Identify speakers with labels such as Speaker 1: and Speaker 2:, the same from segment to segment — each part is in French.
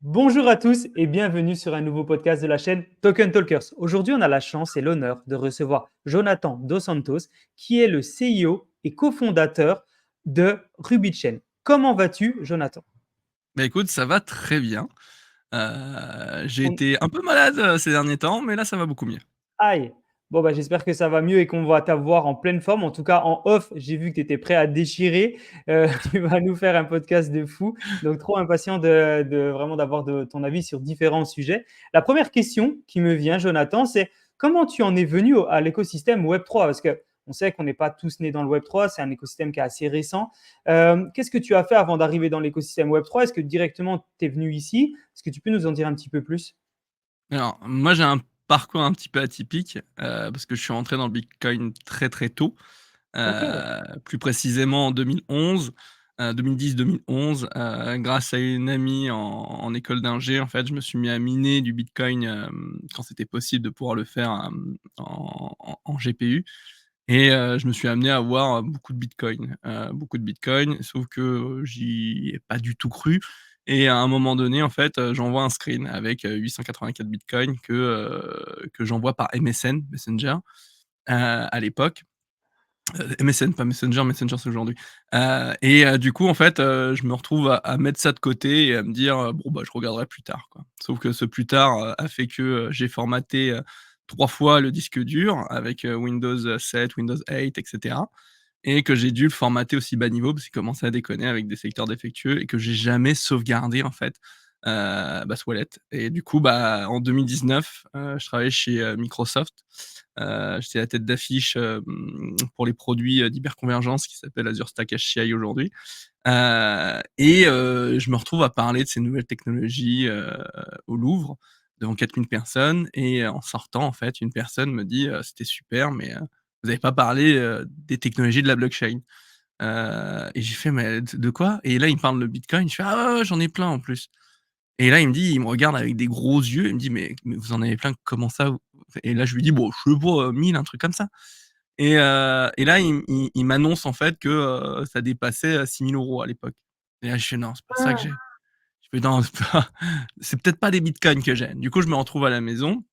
Speaker 1: Bonjour à tous et bienvenue sur un nouveau podcast de la chaîne Token Talkers. Aujourd'hui, on a la chance et l'honneur de recevoir Jonathan Dos Santos, qui est le CEO et cofondateur de RubyChain. Comment vas-tu, Jonathan?
Speaker 2: Bah, écoute, ça va très bien. J'ai
Speaker 1: On-
Speaker 2: été un peu malade, ces derniers temps, mais là, ça va beaucoup mieux.
Speaker 1: Aïe. Bon, bah, j'espère que ça va mieux et qu'on va t'avoir en pleine forme. En tout cas, en off, j'ai vu que tu étais prêt à déchirer. Tu vas nous faire un podcast de fou. Donc, trop impatient de vraiment d'avoir ton avis sur différents sujets. La première question qui me vient, Jonathan, c'est comment tu en es venu à l'écosystème Web3? Parce que on sait qu'on n'est pas tous nés dans le Web3, c'est un écosystème qui est assez récent. Qu'est-ce que tu as fait avant d'arriver dans l'écosystème Web3? Est-ce que directement tu es venu ici? Est-ce que tu peux nous en dire un petit peu plus?
Speaker 2: Alors, moi, j'ai un parcours un petit peu atypique, parce que je suis rentré dans le bitcoin très, très tôt,
Speaker 1: Ok.
Speaker 2: plus précisément en 2011, 2010-2011, grâce à une amie en école d'ingé. En fait, je me suis mis à miner du bitcoin, quand c'était possible de pouvoir le faire, en GPU. Et je me suis amené à avoir beaucoup de bitcoin, sauf que j'y ai pas du tout cru. Et à un moment donné, en fait, j'envoie un screen avec, 884 bitcoins que j'envoie par MSN, Messenger, à l'époque. MSN, pas Messenger, Messenger c'est aujourd'hui. Du coup, en fait, je me retrouve à mettre ça de côté et à me dire, «Bon, bah, je regarderai plus tard», quoi. Sauf que ce plus tard, a fait que, j'ai formaté, 3 fois le disque dur avec, Windows 7, Windows 8 et cetera, et que j'ai dû le formater aussi bas niveau parce qu'il commençait à déconner avec des secteurs défectueux et que j'ai jamais sauvegardé, en fait, ce wallet. Et du coup, bah, en 2019, je travaillais chez, Microsoft. J'étais la tête d'affiche, pour les produits, d'hyperconvergence qui s'appelle Azure Stack HCI aujourd'hui. Je me retrouve à parler de ces nouvelles technologies, au Louvre, devant 4 000 personnes. Et en sortant, en fait, une personne me dit: «C'était super, mais vous avez pas parlé, des technologies de la blockchain». Et j'ai fait: «Mais de quoi?» Et là, il me parle de bitcoin, je fais: «Ah ouais, ouais, j'en ai plein en plus». Et là, il me regarde avec des gros yeux, il me dit: «Mais vous en avez plein, comment ça?» Et là, je lui dis: «Bon, je sais pas, 1 000, un truc comme ça». Et là, il m'annonce en fait que, ça dépassait, 6 000 € à l'époque. Et là, je fais: «Non, c'est pas ça que j'ai». Je fais: «Non, c'est peut-être pas des bitcoins que j'ai». Du coup, je me retrouve à la maison,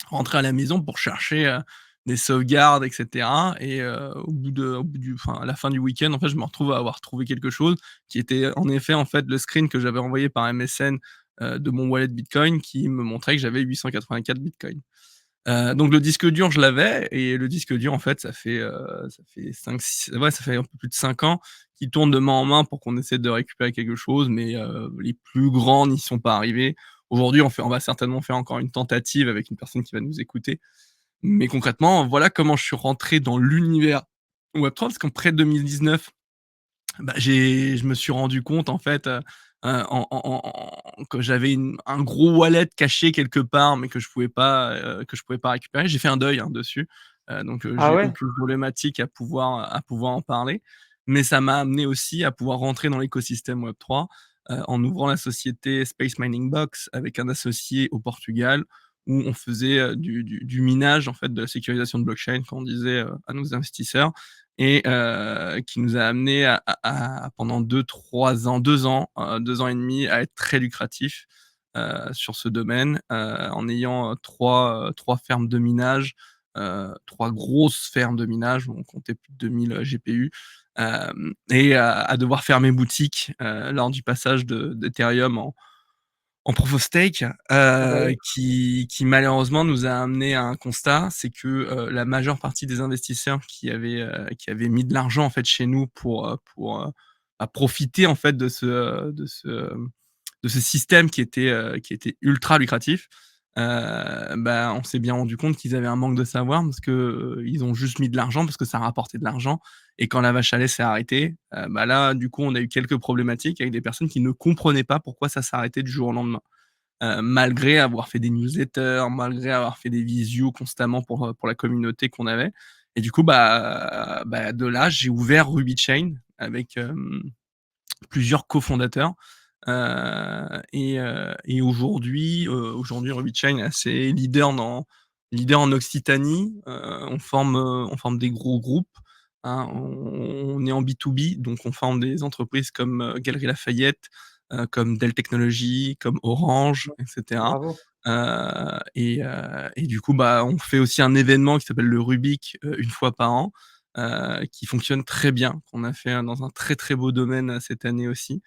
Speaker 2: rentrer à la maison pour chercher, des sauvegardes et cetera. Et au bout du enfin, à la fin du week-end, en fait, je me retrouve à avoir trouvé quelque chose qui était en effet, en fait, le screen que j'avais envoyé par MSN, de mon wallet bitcoin, qui me montrait que j'avais 884 bitcoins. Donc le disque dur, je l'avais. Et le disque dur, en fait, ça fait 5-6, ouais, ça fait un peu plus de 5 ans qu'il tourne de main en main pour qu'on essaie de récupérer quelque chose, mais les plus grands n'y sont pas arrivés. Aujourd'hui, on va certainement faire encore une tentative avec une personne qui va nous écouter. Mais concrètement, voilà comment je suis rentré dans l'univers Web3, parce qu'après 2019, bah, je me suis rendu compte, en fait, que j'avais un gros wallet caché quelque part, mais que je pouvais pas récupérer. J'ai fait un deuil, hein, dessus,
Speaker 1: Ah
Speaker 2: j'ai
Speaker 1: ouais?
Speaker 2: aucune problématique à pouvoir en parler. Mais ça m'a amené aussi à pouvoir rentrer dans l'écosystème Web3, en ouvrant la société Space Mining Box avec un associé au Portugal, où on faisait, du minage, en fait, de la sécurisation de blockchain, comme on disait, à nos investisseurs. Et qui nous a amené à pendant 2-3 ans, 2 ans, 2 ans et demi, à être très lucratif, sur ce domaine, en ayant, 3 fermes de minage, 3 grosses fermes de minage où on comptait plus de 2 000 GPU, et à devoir fermer boutique, lors du passage d'Ethereum en proof of stake,
Speaker 1: Ah bah oui.
Speaker 2: qui malheureusement nous a amené à un constat, c'est que, la majeure partie des investisseurs qui avaient mis de l'argent, en fait, chez nous bah, profiter, en fait, de ce système qui était ultra lucratif. Bah, on s'est bien rendu compte qu'ils avaient un manque de savoir, parce que, ils ont juste mis de l'argent parce que ça rapportait de l'argent. Et quand la vache à lait s'est arrêtée, bah, là, du coup, on a eu quelques problématiques avec des personnes qui ne comprenaient pas pourquoi ça s'arrêtait du jour au lendemain. Malgré avoir fait des newsletters, malgré avoir fait des visios constamment pour la communauté qu'on avait. Et du coup, de là, j'ai ouvert RubyChain avec, plusieurs cofondateurs. Aujourd'hui, RubyChain est assez leader en Occitanie. On forme des gros groupes, hein. On est en B2B, donc on forme des entreprises comme, Galeries Lafayette, comme Dell Technologies, comme Orange,
Speaker 1: Ouais,
Speaker 2: et cetera.
Speaker 1: bravo.
Speaker 2: Et du coup, bah, on fait aussi un événement qui s'appelle le Rubik, 1 fois par an, qui fonctionne très bien, qu'on a fait, dans un très, très beau domaine, cette année aussi,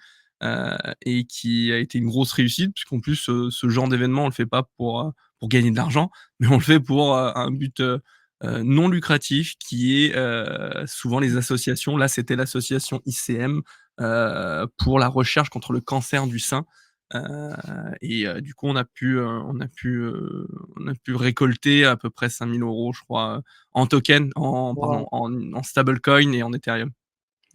Speaker 2: et qui a été une grosse réussite puisqu'en plus, ce genre d'événement, on le fait pas pour gagner de l'argent, mais on le fait pour, un but, non lucratif qui est, souvent les associations. Là, c'était l'association ICM, pour la recherche contre le cancer du sein. Du coup, on a pu récolter à peu près 5 000 € je crois, en token, en
Speaker 1: Waouh!
Speaker 2: pardon, en stablecoin et en Ethereum.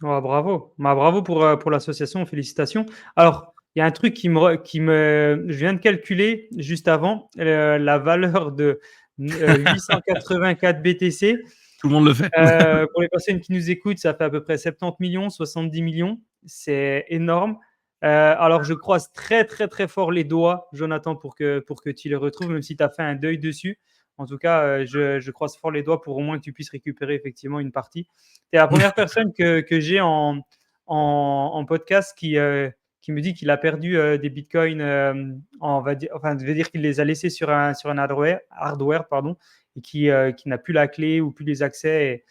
Speaker 1: Ouais, bravo. Bah, bravo pour l'association, félicitations. Alors, il y a un truc je viens de calculer juste avant, la valeur de 884 BTC.
Speaker 2: Tout le monde le fait.
Speaker 1: Pour les personnes qui nous écoutent, ça fait à peu près 70 millions, 70 millions. C'est énorme. Alors, je croise très, très, très fort les doigts, Jonathan, pour que tu les retrouves, même si tu as fait un deuil dessus. En tout cas, je croise fort les doigts pour au moins que tu puisses récupérer effectivement une partie. Tu es la première personne que j'ai en podcast qui me dit qu'il a perdu des bitcoins, on va dire, enfin, je veux dire qu'il les a laissés sur un hardware, pardon, et qui n'a plus la clé ou plus les accès. Et,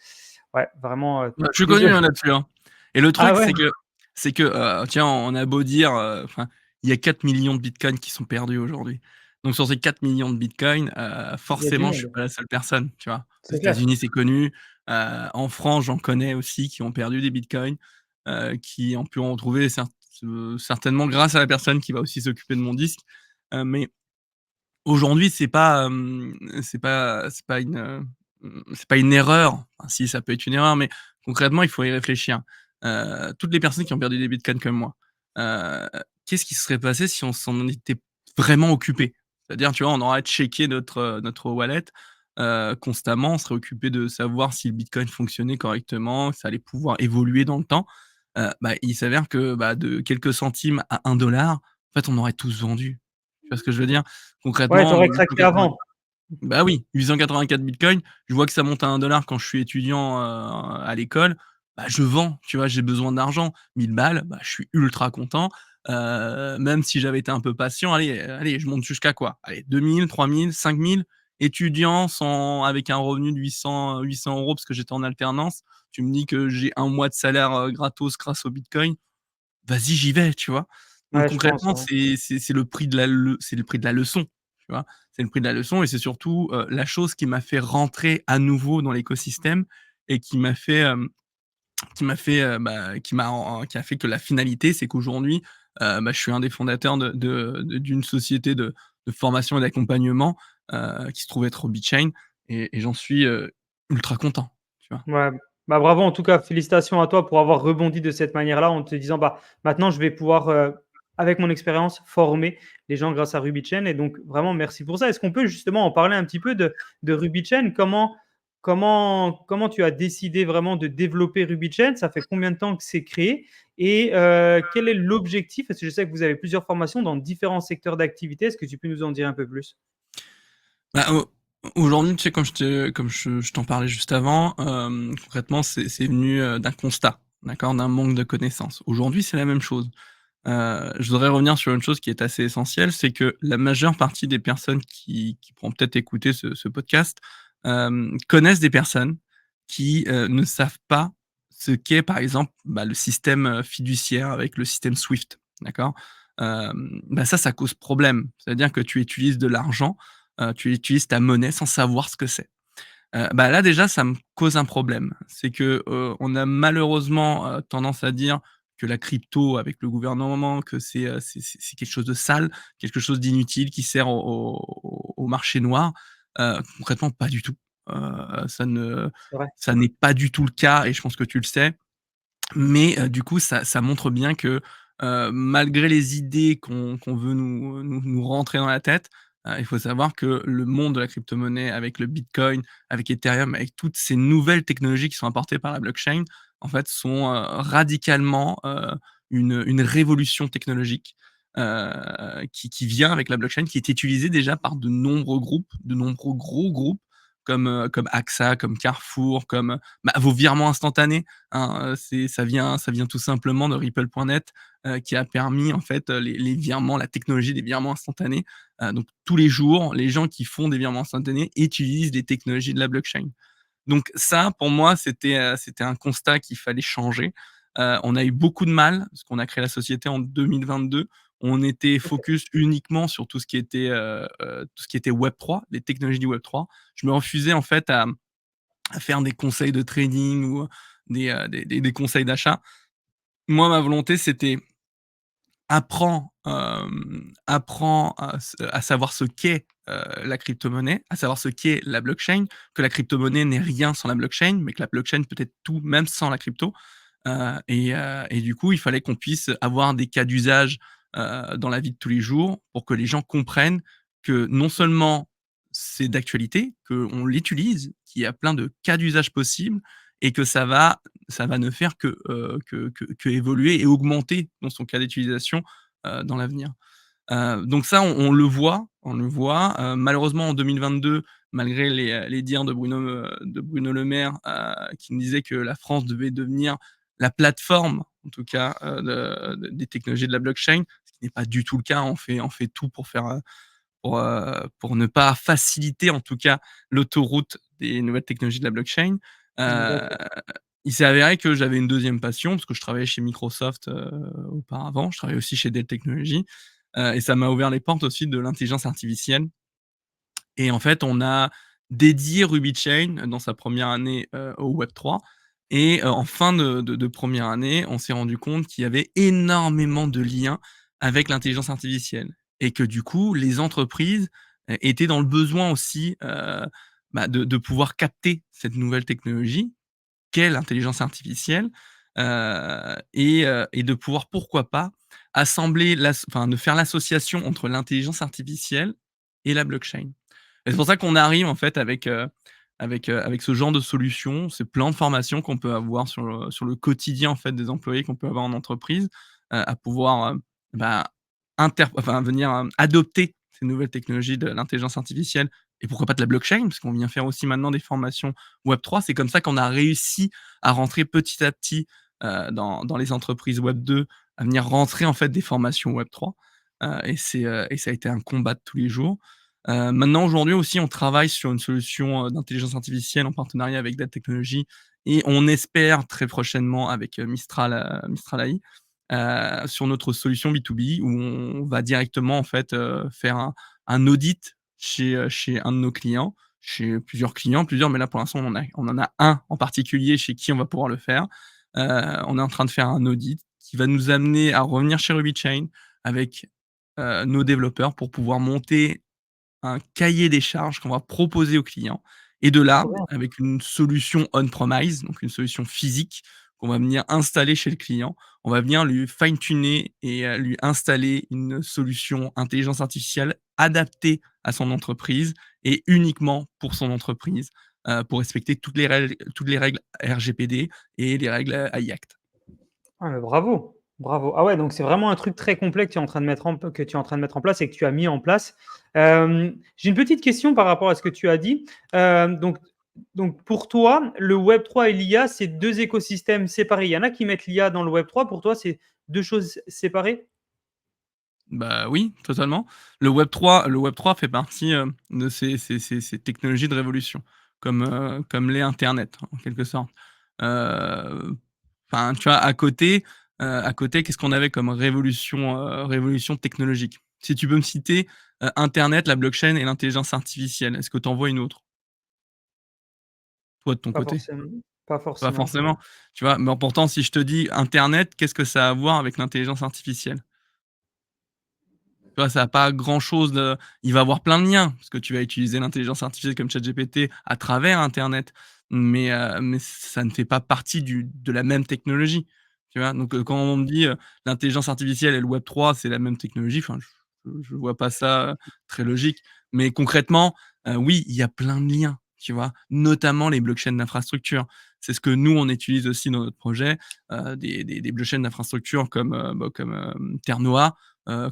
Speaker 1: ouais, vraiment,
Speaker 2: Bah, je suis connu,
Speaker 1: désolé.
Speaker 2: hein, là-dessus, hein. Et le
Speaker 1: Ah
Speaker 2: truc,
Speaker 1: ouais?
Speaker 2: c'est que, tiens, on a beau dire, enfin, il y a 4 millions de bitcoins qui sont perdus aujourd'hui. Donc sur ces 4 millions de bitcoins,
Speaker 1: Il y a du
Speaker 2: forcément, je suis
Speaker 1: monde,
Speaker 2: pas la seule personne, tu vois? Aux
Speaker 1: c'est clair.
Speaker 2: États-Unis, c'est connu, en France, j'en connais aussi qui ont perdu des bitcoins, qui ont pu en retrouver certainement grâce à la personne qui va aussi s'occuper de mon disque. Mais aujourd'hui, c'est pas une erreur. Enfin si, ça peut être une erreur, mais concrètement, il faut y réfléchir. Toutes les personnes qui ont perdu des bitcoins comme moi, heu, qu'est-ce qui se serait passé si on s'en était vraiment occupé? C'est-à-dire, tu vois, on aurait checké notre wallet, constamment, on serait occupé de savoir si le bitcoin fonctionnait correctement, ça allait pouvoir évoluer dans le temps. Bah, il s'avère que, bah, de quelques centimes à 1 $, en fait, on aurait tous vendu. Tu vois ce que je veux dire?
Speaker 1: Ouais, tu
Speaker 2: Concrètement,
Speaker 1: aurais craqué avant.
Speaker 2: bah, oui, 884 bitcoins, je vois que ça monte à 1 $ quand je suis étudiant, à l'école, bah, je vends, tu vois? J'ai besoin d'argent, 1 000 balles, bah, je suis ultra content, même si j'avais été un peu patient, allez, je monte jusqu'à quoi? Allez, 2 000, 3 000, 5 000, étudiant sans avec un revenu de 800 € parce que j'étais en alternance. Tu me dis que j'ai un mois de salaire, gratos grâce au bitcoin, vas-y, j'y vais, tu vois? Donc
Speaker 1: Ouais, je pense,
Speaker 2: concrètement,
Speaker 1: ouais.
Speaker 2: c'est le prix de la leçon, tu vois? C'est le prix de la leçon et c'est surtout, la chose qui m'a fait rentrer à nouveau dans l'écosystème et qui a fait que la finalité, c'est qu'aujourd'hui, bah, je suis un des fondateurs d'une société de formation et d'accompagnement, qui se trouve être Robichain et j'en suis, ultra content, tu vois?
Speaker 1: Ouais, bah, bravo en tout cas, félicitations à toi pour avoir rebondi de cette manière-là en te disant: «Bah, maintenant je vais pouvoir, avec mon expérience, former les gens grâce à RubyChain», et donc vraiment merci pour ça. Est-ce qu'on peut justement en parler un petit peu de RubyChain? Comment tu as décidé vraiment de développer RubyChain? Ça fait combien de temps que c'est créé? Et quel est l'objectif? Parce que je sais que vous avez plusieurs formations dans différents secteurs d'activité. Est-ce que tu peux nous en dire un peu plus?
Speaker 2: Bah, aujourd'hui, tu sais, comme je t'en parlais juste avant, concrètement, c'est venu, d'un constat, d'accord? D'un manque de connaissances. Aujourd'hui, c'est la même chose. Je voudrais revenir sur une chose qui est assez essentielle, c'est que la majeure partie des personnes qui pourront peut-être écouter ce podcast, connaissent des personnes qui, ne savent pas ce qu'est, par exemple, bah, le système, fiduciaire avec le système SWIFT, d'accord? Bah, ça cause problème. C'est-à-dire que tu utilises de l'argent, tu utilises ta monnaie sans savoir ce que c'est. Bah, là déjà ça me cause un problème. C'est que, on a malheureusement, tendance à dire que la crypto avec le gouvernement, que c'est quelque chose de sale, quelque chose d'inutile qui sert au marché noir. Concrètement pas du tout.
Speaker 1: C'est vrai.
Speaker 2: Ça n'est pas du tout le cas et je pense que tu le sais. Mais du coup, ça montre bien que, malgré les idées qu'on veut nous rentrer dans la tête, il faut savoir que le monde de la crypto-monnaie avec le bitcoin, avec Ethereum, avec toutes ces nouvelles technologies qui sont apportées par la blockchain, en fait, sont, radicalement, une révolution technologique, qui vient avec la blockchain, qui est utilisée déjà par de nombreux groupes, de nombreux gros groupes comme AXA, comme Carrefour, comme, bah, vos virements instantanés. Hein, c'est ça vient tout simplement de Ripple.net, qui a permis en fait, les virements, la technologie des virements instantanés. Donc tous les jours, les gens qui font des virements instantanés utilisent les technologies de la blockchain. Donc ça, pour moi, c'était un constat qu'il fallait changer. On a eu beaucoup de mal, parce qu'on a créé la société en 2022. On était focus uniquement sur tout ce qui était Web3, les technologies du Web3. Je me refusais en fait à faire des conseils de trading ou des conseils d'achat. Moi, ma volonté, c'était apprends à savoir ce qu'est, la crypto-monnaie, à savoir ce qu'est la blockchain, que la crypto-monnaie n'est rien sans la blockchain, mais que la blockchain peut être tout même sans la crypto. Et du coup, il fallait qu'on puisse avoir des cas d'usage, dans la vie de tous les jours pour que les gens comprennent que non seulement c'est d'actualité, qu'on l'utilise, qu'il y a plein de cas d'usage possibles et que ça va ne faire que évoluer et augmenter dans son cas d'utilisation, dans l'avenir. Donc ça, on le voit. Malheureusement en 2022, malgré les dires de Bruno Le Maire, qui me disait que la France devait devenir la plateforme, en tout cas, des technologies de la blockchain, ce qui n'est pas du tout le cas. On fait tout pour ne pas faciliter, en tout cas, l'autoroute des nouvelles technologies de la blockchain. Heu,
Speaker 1: D'accord.
Speaker 2: il s'est avéré que j'avais une deuxième passion, parce que je travaillais chez Microsoft, auparavant. Je travaillais aussi chez Dell Technologies, et ça m'a ouvert les portes aussi de l'intelligence artificielle. Et en fait, on a dédié Ruby Chain dans sa première année, au Web3. Et en fin de 1re année, on s'est rendu compte qu'il y avait énormément de liens avec l'intelligence artificielle et que du coup, les entreprises, étaient dans le besoin aussi, de pouvoir capter cette nouvelle technologie qu'est l'intelligence artificielle, et de pouvoir, pourquoi pas, de faire l'association entre l'intelligence artificielle et la blockchain. Et c'est pour ça qu'on arrive en fait avec ce genre de solution, ces plans de formation qu'on peut avoir sur le quotidien en fait des employés qu'on peut avoir en entreprise, à pouvoir, bah, venir, adopter ces nouvelles technologies de l'intelligence artificielle et pourquoi pas de la blockchain, parce qu'on vient faire aussi maintenant des formations Web3. C'est comme ça qu'on a réussi à rentrer petit à petit, dans les entreprises Web2, à venir rentrer en fait des formations Web3, et ça a été un combat de tous les jours. Maintenant, aujourd'hui aussi, on travaille sur une solution, d'intelligence artificielle en partenariat avec Dell Technologies et on espère très prochainement avec, Mistral AI, sur notre solution B2B où on va directement en fait, faire un audit chez un de nos clients, chez plusieurs, mais là pour l'instant on en a un en particulier chez qui on va pouvoir le faire. On est en train de faire un audit qui va nous amener à revenir chez RubyChain avec, nos développeurs pour pouvoir monter un cahier des charges qu'on va proposer aux clients et de là,
Speaker 1: Trop bien.
Speaker 2: avec une solution on premise, donc une solution physique qu'on va venir installer chez le client, on va venir lui fine tuner et lui installer une solution intelligence artificielle adaptée à son entreprise et uniquement pour son entreprise, pour respecter toutes les règles RGPD et les règles AI Act.
Speaker 1: Ah mais bravo, bravo. Ah ouais, donc c'est vraiment un truc très complet que tu es en train de mettre en place et que tu as mis en place. J'ai une petite question par rapport à ce que tu as dit. Donc pour toi, le Web3 et l'IA, c'est 2 écosystèmes séparés. Il y en a qui mettent l'IA dans le Web3, pour toi, c'est 2 choses séparées?
Speaker 2: Bah, oui, totalement. Le Web3 fait partie, de ces technologies de révolution, comme l'est internet, en quelque sorte. Heu, enfin, tu vois, à côté, qu'est-ce qu'on avait comme révolution technologique? Si tu peux me citer, internet, la blockchain et l'intelligence artificielle, est-ce que tu en vois une autre, toi, de ton
Speaker 1: Pas
Speaker 2: côté?
Speaker 1: forcément, pas
Speaker 2: Pas
Speaker 1: forcément.
Speaker 2: forcément, tu vois? Mais pourtant, si je te dis internet, qu'est-ce que ça a à voir avec l'intelligence artificielle? Tu vois, ça a pas grand-chose de il va avoir plein de liens, parce que tu vas utiliser l'intelligence artificielle comme ChatGPT à travers internet, mais ça ne fait pas partie de la même technologie, tu vois? Donc, quand on me dit, l'intelligence artificielle et le Web3, c'est la même technologie, enfin, je vois pas ça, très logique. Mais concrètement, oui, il y a plein de liens, tu vois? Notamment les blockchains d'infrastructure. C'est ce que nous, on utilise aussi dans notre projet, des blockchains d'infrastructure comme Ternoa,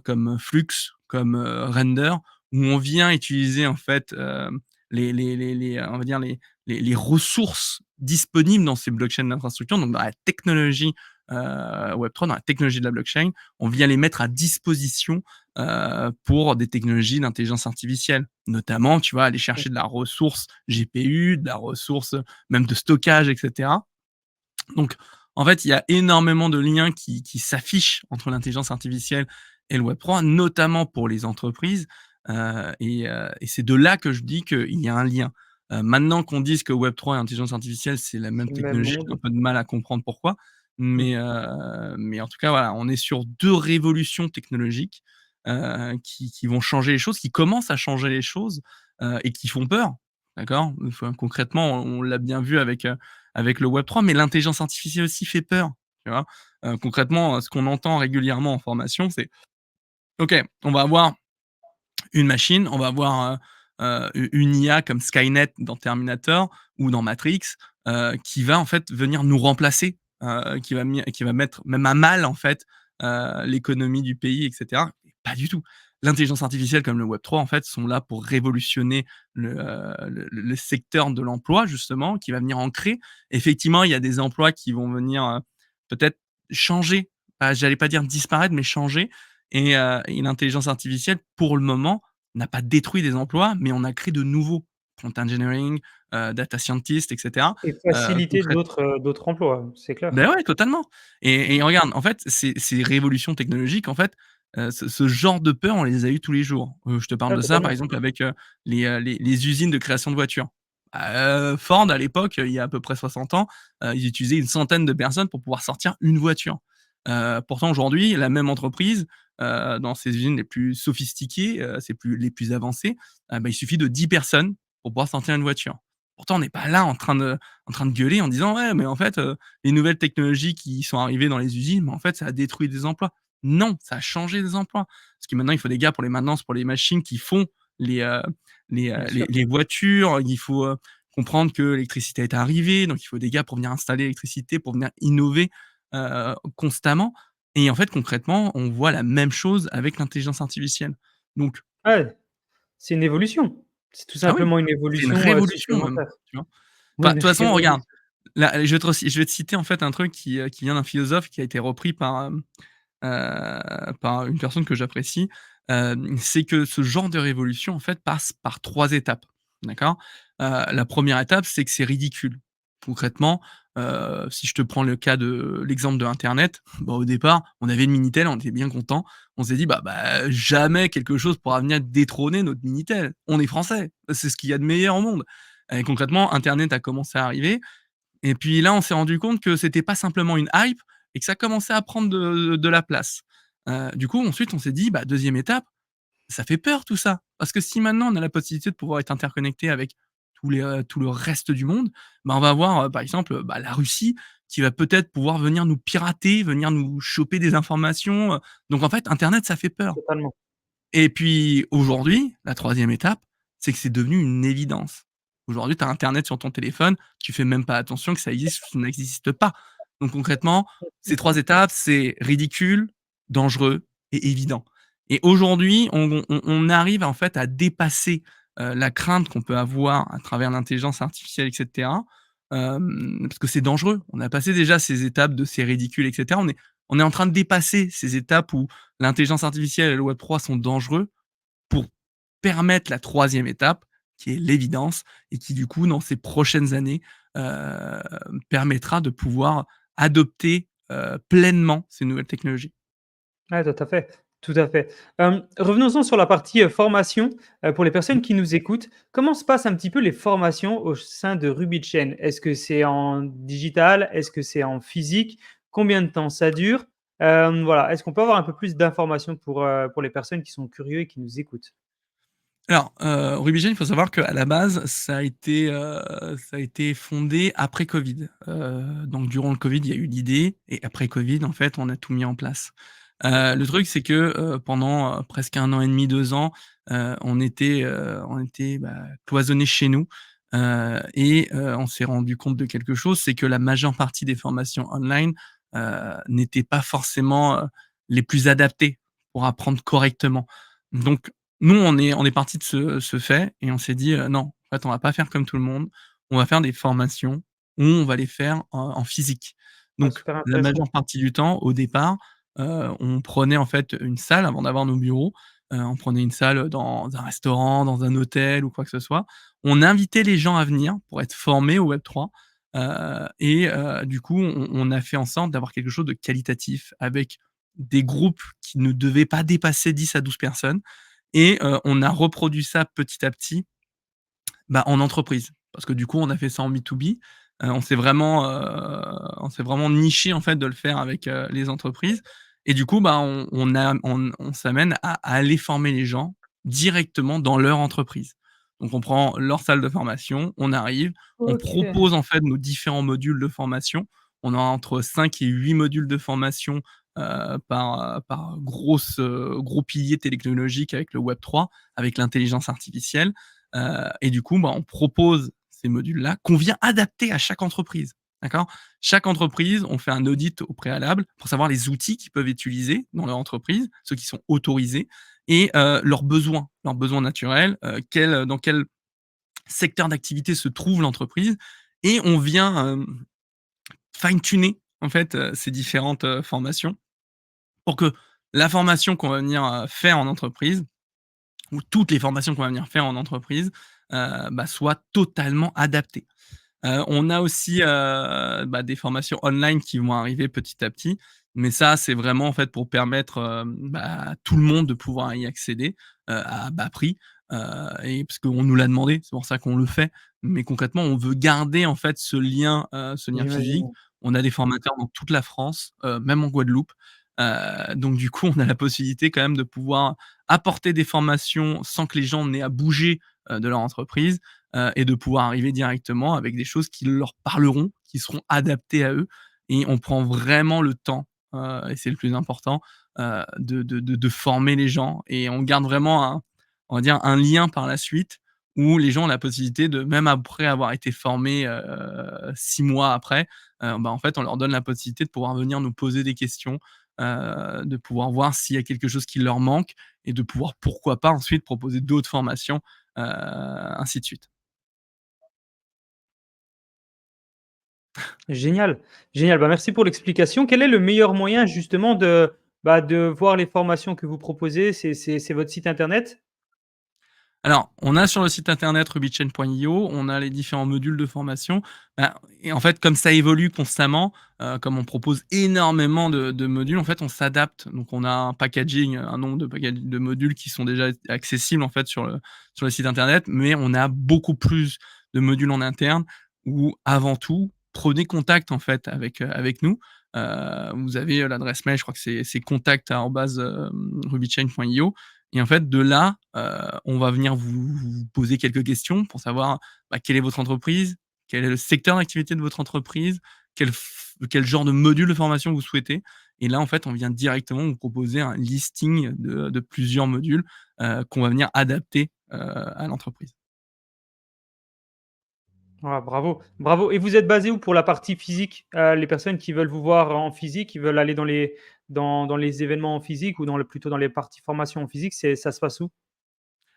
Speaker 2: comme Flux, comme, Render, où on vient utiliser en fait, on va dire les ressources disponibles dans ces blockchains d'infrastructure, donc dans la technologie, Web3, dans la technologie de la blockchain, on vient les mettre à disposition, pour des technologies d'intelligence artificielle. Notamment, tu vois, aller chercher de la ressource GPU, de la ressource, même de stockage et cetera. Donc, en fait, il y a énormément de liens qui s'affichent entre l'intelligence artificielle et le Web3, notamment pour les entreprises, et c'est de là que je dis qu'il y a un lien. Maintenant qu'on dise que Web3 et intelligence artificielle, c'est la même
Speaker 1: C'est le même
Speaker 2: technologie, j'ai un
Speaker 1: monde.
Speaker 2: peu de mal à comprendre pourquoi.
Speaker 1: Mmh.
Speaker 2: Mais en tout cas, voilà, on est sur 2 révolutions technologiques, qui vont changer les choses, qui commencent à changer les choses, et qui font peur, d'accord? Enfin, concrètement, on l'a bien vu avec le Web3, mais l'intelligence artificielle aussi fait peur, tu vois? Concrètement, ce qu'on entend régulièrement en formation, c'est: «OK, on va avoir une machine, on va avoir, une IA comme Skynet dans Terminator ou dans Matrix, qui va en fait venir nous remplacer, qui va mettre même à mal en fait, l'économie du pays et cetera». Pas du tout. L'intelligence artificielle comme le Web3 en fait sont là pour révolutionner le secteur de l'emploi justement, qui va venir ancrer. Effectivement, il y a des emplois qui vont venir, peut-être changer, j'allais pas dire disparaître, mais changer, et l'intelligence artificielle, pour le moment, n'a pas détruit des emplois, mais on a créé de nouveaux. Prompt engineering, data scientist et cetera.
Speaker 1: Et faciliter
Speaker 2: Concrètement,
Speaker 1: d'autres emplois, c'est clair.
Speaker 2: ben ouais, totalement, et regarde, en fait, ces révolutions technologiques, en fait, ce genre de peur, on les a eu tous les jours. Je te parle
Speaker 1: Ah
Speaker 2: de ça, par
Speaker 1: totalement.
Speaker 2: exemple, avec, les usines de création de voitures. Ford, à l'époque, il y a à peu près 60 ans, ils utilisaient une centaine de personnes pour pouvoir sortir une voiture. Pourtant, aujourd'hui, la même entreprise, dans ses usines les plus sophistiquées, les plus avancées, bah, il suffit de 10 personnes pour pouvoir sortir une voiture. Pourtant, on n'est pas là en train de gueuler en disant: «Ouais, mais en fait, les nouvelles technologies qui sont arrivées dans les usines, mais en fait, ça a détruit des emplois». Non, ça a changé des emplois. Parce que maintenant, il faut des gars pour les maintenances, pour les machines qui font les, heu,
Speaker 1: Bien sûr.
Speaker 2: les voitures. Il faut, comprendre que l'électricité est arrivée, donc il faut des gars pour venir installer l'électricité, pour venir innover, constamment, et en fait, concrètement, on voit la même chose avec l'intelligence artificielle. Donc
Speaker 1: Ouais, c'est une évolution. C'est tout
Speaker 2: ah oui,
Speaker 1: simplement une
Speaker 2: c'est une
Speaker 1: évolution,
Speaker 2: révolution même,
Speaker 1: supplémentaire.
Speaker 2: tu vois?
Speaker 1: Ouais,
Speaker 2: Enfin, de
Speaker 1: une
Speaker 2: toute façon, regarde,
Speaker 1: révolution.
Speaker 2: là, je vais te citer en fait un truc qui vient d'un philosophe qui a été repris par une personne que j'apprécie. C'est que ce genre de révolution en fait passe par 3 étapes, d'accord? La première étape, c'est que c'est ridicule. Concrètement, si je te prends l'exemple de internet, bah, au départ, on avait le Minitel, on était bien content. On s'est dit: «Bah, jamais quelque chose pourra venir détrôner notre Minitel. On est français, c'est ce qu'il y a de meilleur au monde». Et concrètement, internet a commencé à arriver, et puis là, on s'est rendu compte que c'était pas simplement une hype et que ça commençait à prendre de la place. Du coup, ensuite, on s'est dit: «Bah, 2e étape, ça fait peur tout ça». Parce que si maintenant on a la possibilité de pouvoir être interconnecté avec tout le reste du monde, bah, on va avoir, par exemple, bah, la Russie qui va peut-être pouvoir venir nous pirater, venir nous choper des informations, donc en fait, internet, ça fait peur.
Speaker 1: Totalement.
Speaker 2: Et puis aujourd'hui, la troisième étape, c'est que c'est devenu une évidence. Aujourd'hui, tu as internet sur ton téléphone, tu fais même pas attention que ça existe ou ça n'existe pas. Donc concrètement, ces 3 étapes, c'est ridicule, dangereux et évident. Et aujourd'hui, on arrive en fait à dépasser, la crainte qu'on peut avoir à travers l'intelligence artificielle et cetera, parce que c'est dangereux. On a passé déjà ces étapes de c'est ridicule et cetera. On est en train de dépasser ces étapes où l'intelligence artificielle et le Web3 sont dangereux, pour permettre la troisième étape, qui est l'évidence, et qui du coup, dans ces prochaines années, heu, permettra de pouvoir adopter, pleinement ces nouvelles technologies.
Speaker 1: Ouais, tout à fait, tout à fait. Revenons-en sur la partie, formation, pour les
Speaker 2: Mmh.
Speaker 1: personnes qui nous écoutent. Comment se passent un petit peu les formations au sein de Rubik Chain? Est-ce que c'est en digital? Est-ce que c'est en physique? Combien de temps ça dure? Voilà, est-ce qu'on peut avoir un peu plus d'informations pour les personnes qui sont curieux et qui nous écoutent?
Speaker 2: Alors, Rubigène, il faut savoir qu'à la base, ça a été fondé après Covid. Donc durant le Covid, il y a eu l'idée, et après Covid, en fait, on a tout mis en place. Le truc, c'est que, pendant, presque 1 an et demi, 2 ans, on était, bah, cloisonnés chez nous, on s'est rendu compte de quelque chose, c'est que la majeure partie des formations online, n'étaient pas forcément, les plus adaptées pour apprendre correctement. Donc nous, on est parti de ce fait, et on s'est dit: «Non, en fait, on va pas faire comme tout le monde. On va faire des formations où on va les faire en physique».
Speaker 1: Ouais,
Speaker 2: Donc
Speaker 1: super
Speaker 2: la
Speaker 1: intéressant.
Speaker 2: majeure partie du temps, au départ, on prenait en fait une salle avant d'avoir nos bureaux. On prenait une salle dans un restaurant, dans un hôtel ou quoi que ce soit. On invitait les gens à venir pour être formés au Web3, du coup, on a fait en sorte d'avoir quelque chose de qualitatif avec des groupes qui ne devaient pas dépasser 10 à 12 personnes on a reproduit ça petit à petit, bah, en entreprise. Parce que du coup, on a fait ça en B2B. On s'est vraiment niché en fait de le faire avec, les entreprises du coup, bah, on s'amène à aller former les gens directement dans leur entreprise. Donc on prend leur salle de formation, on arrive, on
Speaker 1: OK.
Speaker 2: propose en fait nos différents modules de formation. On a entre 5 et 8 modules de formation, par gros pilier technologique avec le Web3, avec l'intelligence artificielle. Du coup, bah, on propose ces modules-là qu'on vient adapter à chaque entreprise, d'accord? Chaque entreprise, on fait un audit au préalable pour savoir les outils qu'ils peuvent utiliser dans leur entreprise, ceux qui sont autorisés leurs besoins naturels, dans quel secteur d'activité se trouve l'entreprise on vient, fine tuner en fait, ces différentes, formations pour que la formation qu'on va venir, faire en entreprise ou toutes les formations qu'on va venir faire en entreprise, bah, soient totalement adaptées. On a aussi, bah, des formations online qui vont arriver petit à petit, mais ça, c'est vraiment en fait pour permettre, bah, à tout le monde de pouvoir y accéder, à bas prix, parce qu'on nous l'a demandé, c'est pour ça qu'on le fait. Mais concrètement, on veut garder en fait ce lien physique.
Speaker 1: J'imagine.
Speaker 2: On a des formateurs dans toute la France, même en Guadeloupe. Donc du coup, on a la possibilité quand même de pouvoir apporter des formations sans que les gens n'aient à bouger, de leur entreprise de pouvoir arriver directement avec des choses qui leur parleront, qui seront adaptées à eux on prend vraiment le temps, c'est le plus important, de former les gens on garde vraiment on va dire un lien par la suite où les gens ont la possibilité de même après avoir été formés, 6 mois après, bah, en fait, on leur donne la possibilité de pouvoir venir nous poser des questions, de pouvoir voir s'il y a quelque chose qui leur manque de pouvoir, pourquoi pas, ensuite proposer d'autres formations, ainsi de suite.
Speaker 1: Génial, génial. Bah, merci pour l'explication. Quel est le meilleur moyen justement de voir les formations que vous proposez? C'est votre site internet?
Speaker 2: Alors, on a sur le site internet rubychain.io, on a les différents modules de formation. Bah en fait, comme ça évolue constamment, comme on propose énormément de modules, en fait, on s'adapte. Donc on a un packaging, un nombre de modules qui sont déjà accessibles, en fait, sur le site internet, mais on a beaucoup plus de modules en interne où, avant tout, prenez contact, en fait, avec nous. Vous avez, l'adresse mail, je crois que c'est contact@rubychain.io en fait, de là, on va venir vous poser quelques questions pour savoir, bah, quelle est votre entreprise? Quel est le secteur d'activité de votre entreprise? Quel genre de module de formation vous souhaitez? Là, en fait, on vient directement vous proposer un listing de plusieurs modules, qu'on va venir adapter, à l'entreprise.
Speaker 1: Ah, bravo, bravo. Et vous êtes basé où pour la partie physique? Les personnes qui veulent vous voir en physique, qui veulent aller dans les événements en physique ou plutôt dans les parties formation en physique, ça se passe où?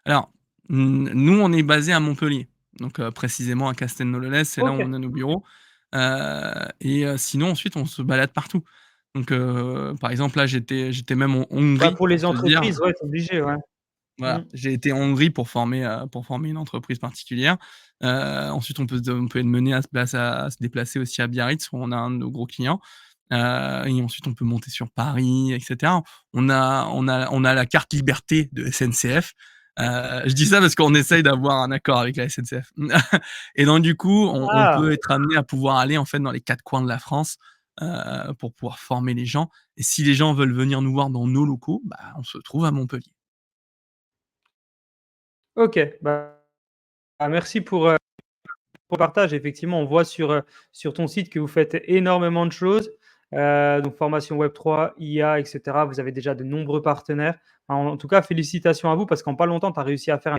Speaker 2: Alors, nous, on est basé à Montpellier, donc précisément à Castelnau-le-Lez, c'est là où
Speaker 1: OK.
Speaker 2: on a nos bureaux, sinon ensuite on se balade partout. Donc par exemple, là, j'étais même en
Speaker 1: Bah,
Speaker 2: Hongrie
Speaker 1: pour les
Speaker 2: pour te dire.
Speaker 1: entreprises, ouais, tu obligé, ouais. Mmh.
Speaker 2: Voilà, j'ai été en Hongrie pour former une entreprise particulière. Ensuite on peut être mené à se déplacer aussi à Biarritz où on a un de nos gros clients, ensuite on peut monter sur Paris et cetera. On a la carte liberté de SNCF. Je dis ça parce qu'on essaye d'avoir un accord avec la SNCF donc du coup, on
Speaker 1: Ah!
Speaker 2: peut être amené à pouvoir aller en fait dans les 4 coins de la France, pour pouvoir former les gens si les gens veulent venir nous voir dans nos locaux, bah, on se trouve à Montpellier.
Speaker 1: OK. Merci pour le partage. Effectivement, on voit sur ton site que vous faites énormément de choses, donc formation Web3, IA et cetera. Vous avez déjà de nombreux partenaires. En tout cas, félicitations à vous parce qu'en pas longtemps, tu as réussi à faire un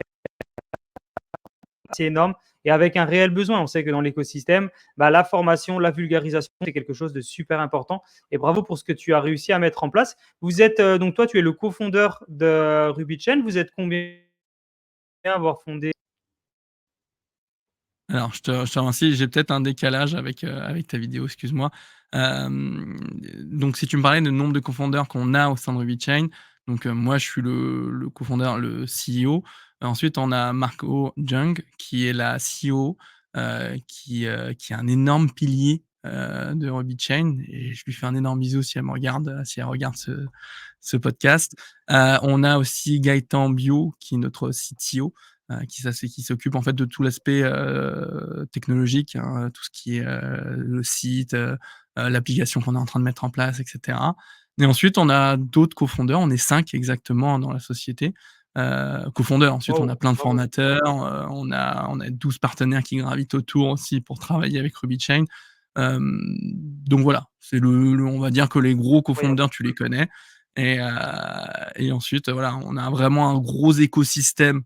Speaker 1: assez énorme et avec un réel besoin. On sait que dans l'écosystème, la formation, la vulgarisation, c'est quelque chose de super important et bravo pour ce que tu as réussi à mettre en place. Vous êtes, donc toi, tu es le cofondateur de RubyChain. Vous êtes combien à avoir fondé?
Speaker 2: Alors je te remercie, j'ai peut-être un décalage avec ta vidéo, excuse-moi. Hem, donc si tu me parlais de nombre de cofondateurs qu'on a au sein de RubyChain, donc moi je suis le cofondateur, le CEO. Ensuite on a Marco Jung qui est la COO, qui est un énorme pilier, de RubyChain et je lui fais un énorme bisou si elle regarde ce podcast. On a aussi Gaëtan Bio qui est notre CTO, qui s'occupe en fait de tout l'aspect, technologique, hein, tout ce qui est, le site, l'application qu'on est en train de mettre en place, et cetera. Et ensuite, on a d'autres cofondeurs. On est 5 exactement dans la société, cofondeurs. Ensuite, on
Speaker 1: Waouh,
Speaker 2: a plein de
Speaker 1: bravo.
Speaker 2: formateurs, on a 12 partenaires qui gravitent autour aussi pour travailler avec RubyChain. Donc voilà, c'est on va dire que les gros
Speaker 1: Incroyable.
Speaker 2: cofondeurs, tu les connais et heu et ensuite, voilà, on a vraiment un gros écosystème,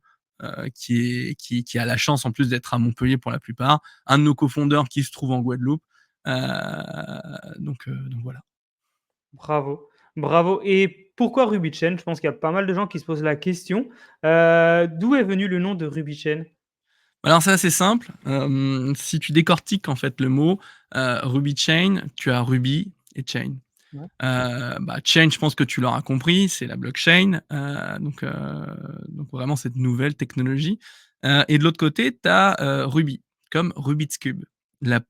Speaker 2: qui a la chance en plus d'être à Montpellier pour la plupart. Un de nos cofondeurs qui se trouve en Guadeloupe. Donc voilà.
Speaker 1: Bravo, bravo et pourquoi RubyChain? Je pense qu'il y a pas mal de gens qui se posent la question. D'où est venu le nom de RubyChain?
Speaker 2: Alors c'est assez simple, si tu décortiques en fait le mot, Ruby Chain, tu as Ruby et Chain.
Speaker 1: Ouais.
Speaker 2: Chain, je pense que tu l'auras compris, c'est la blockchain, donc vraiment cette nouvelle technologie, et de l'autre côté, tu as, Ruby, comme Rubik's Cube. La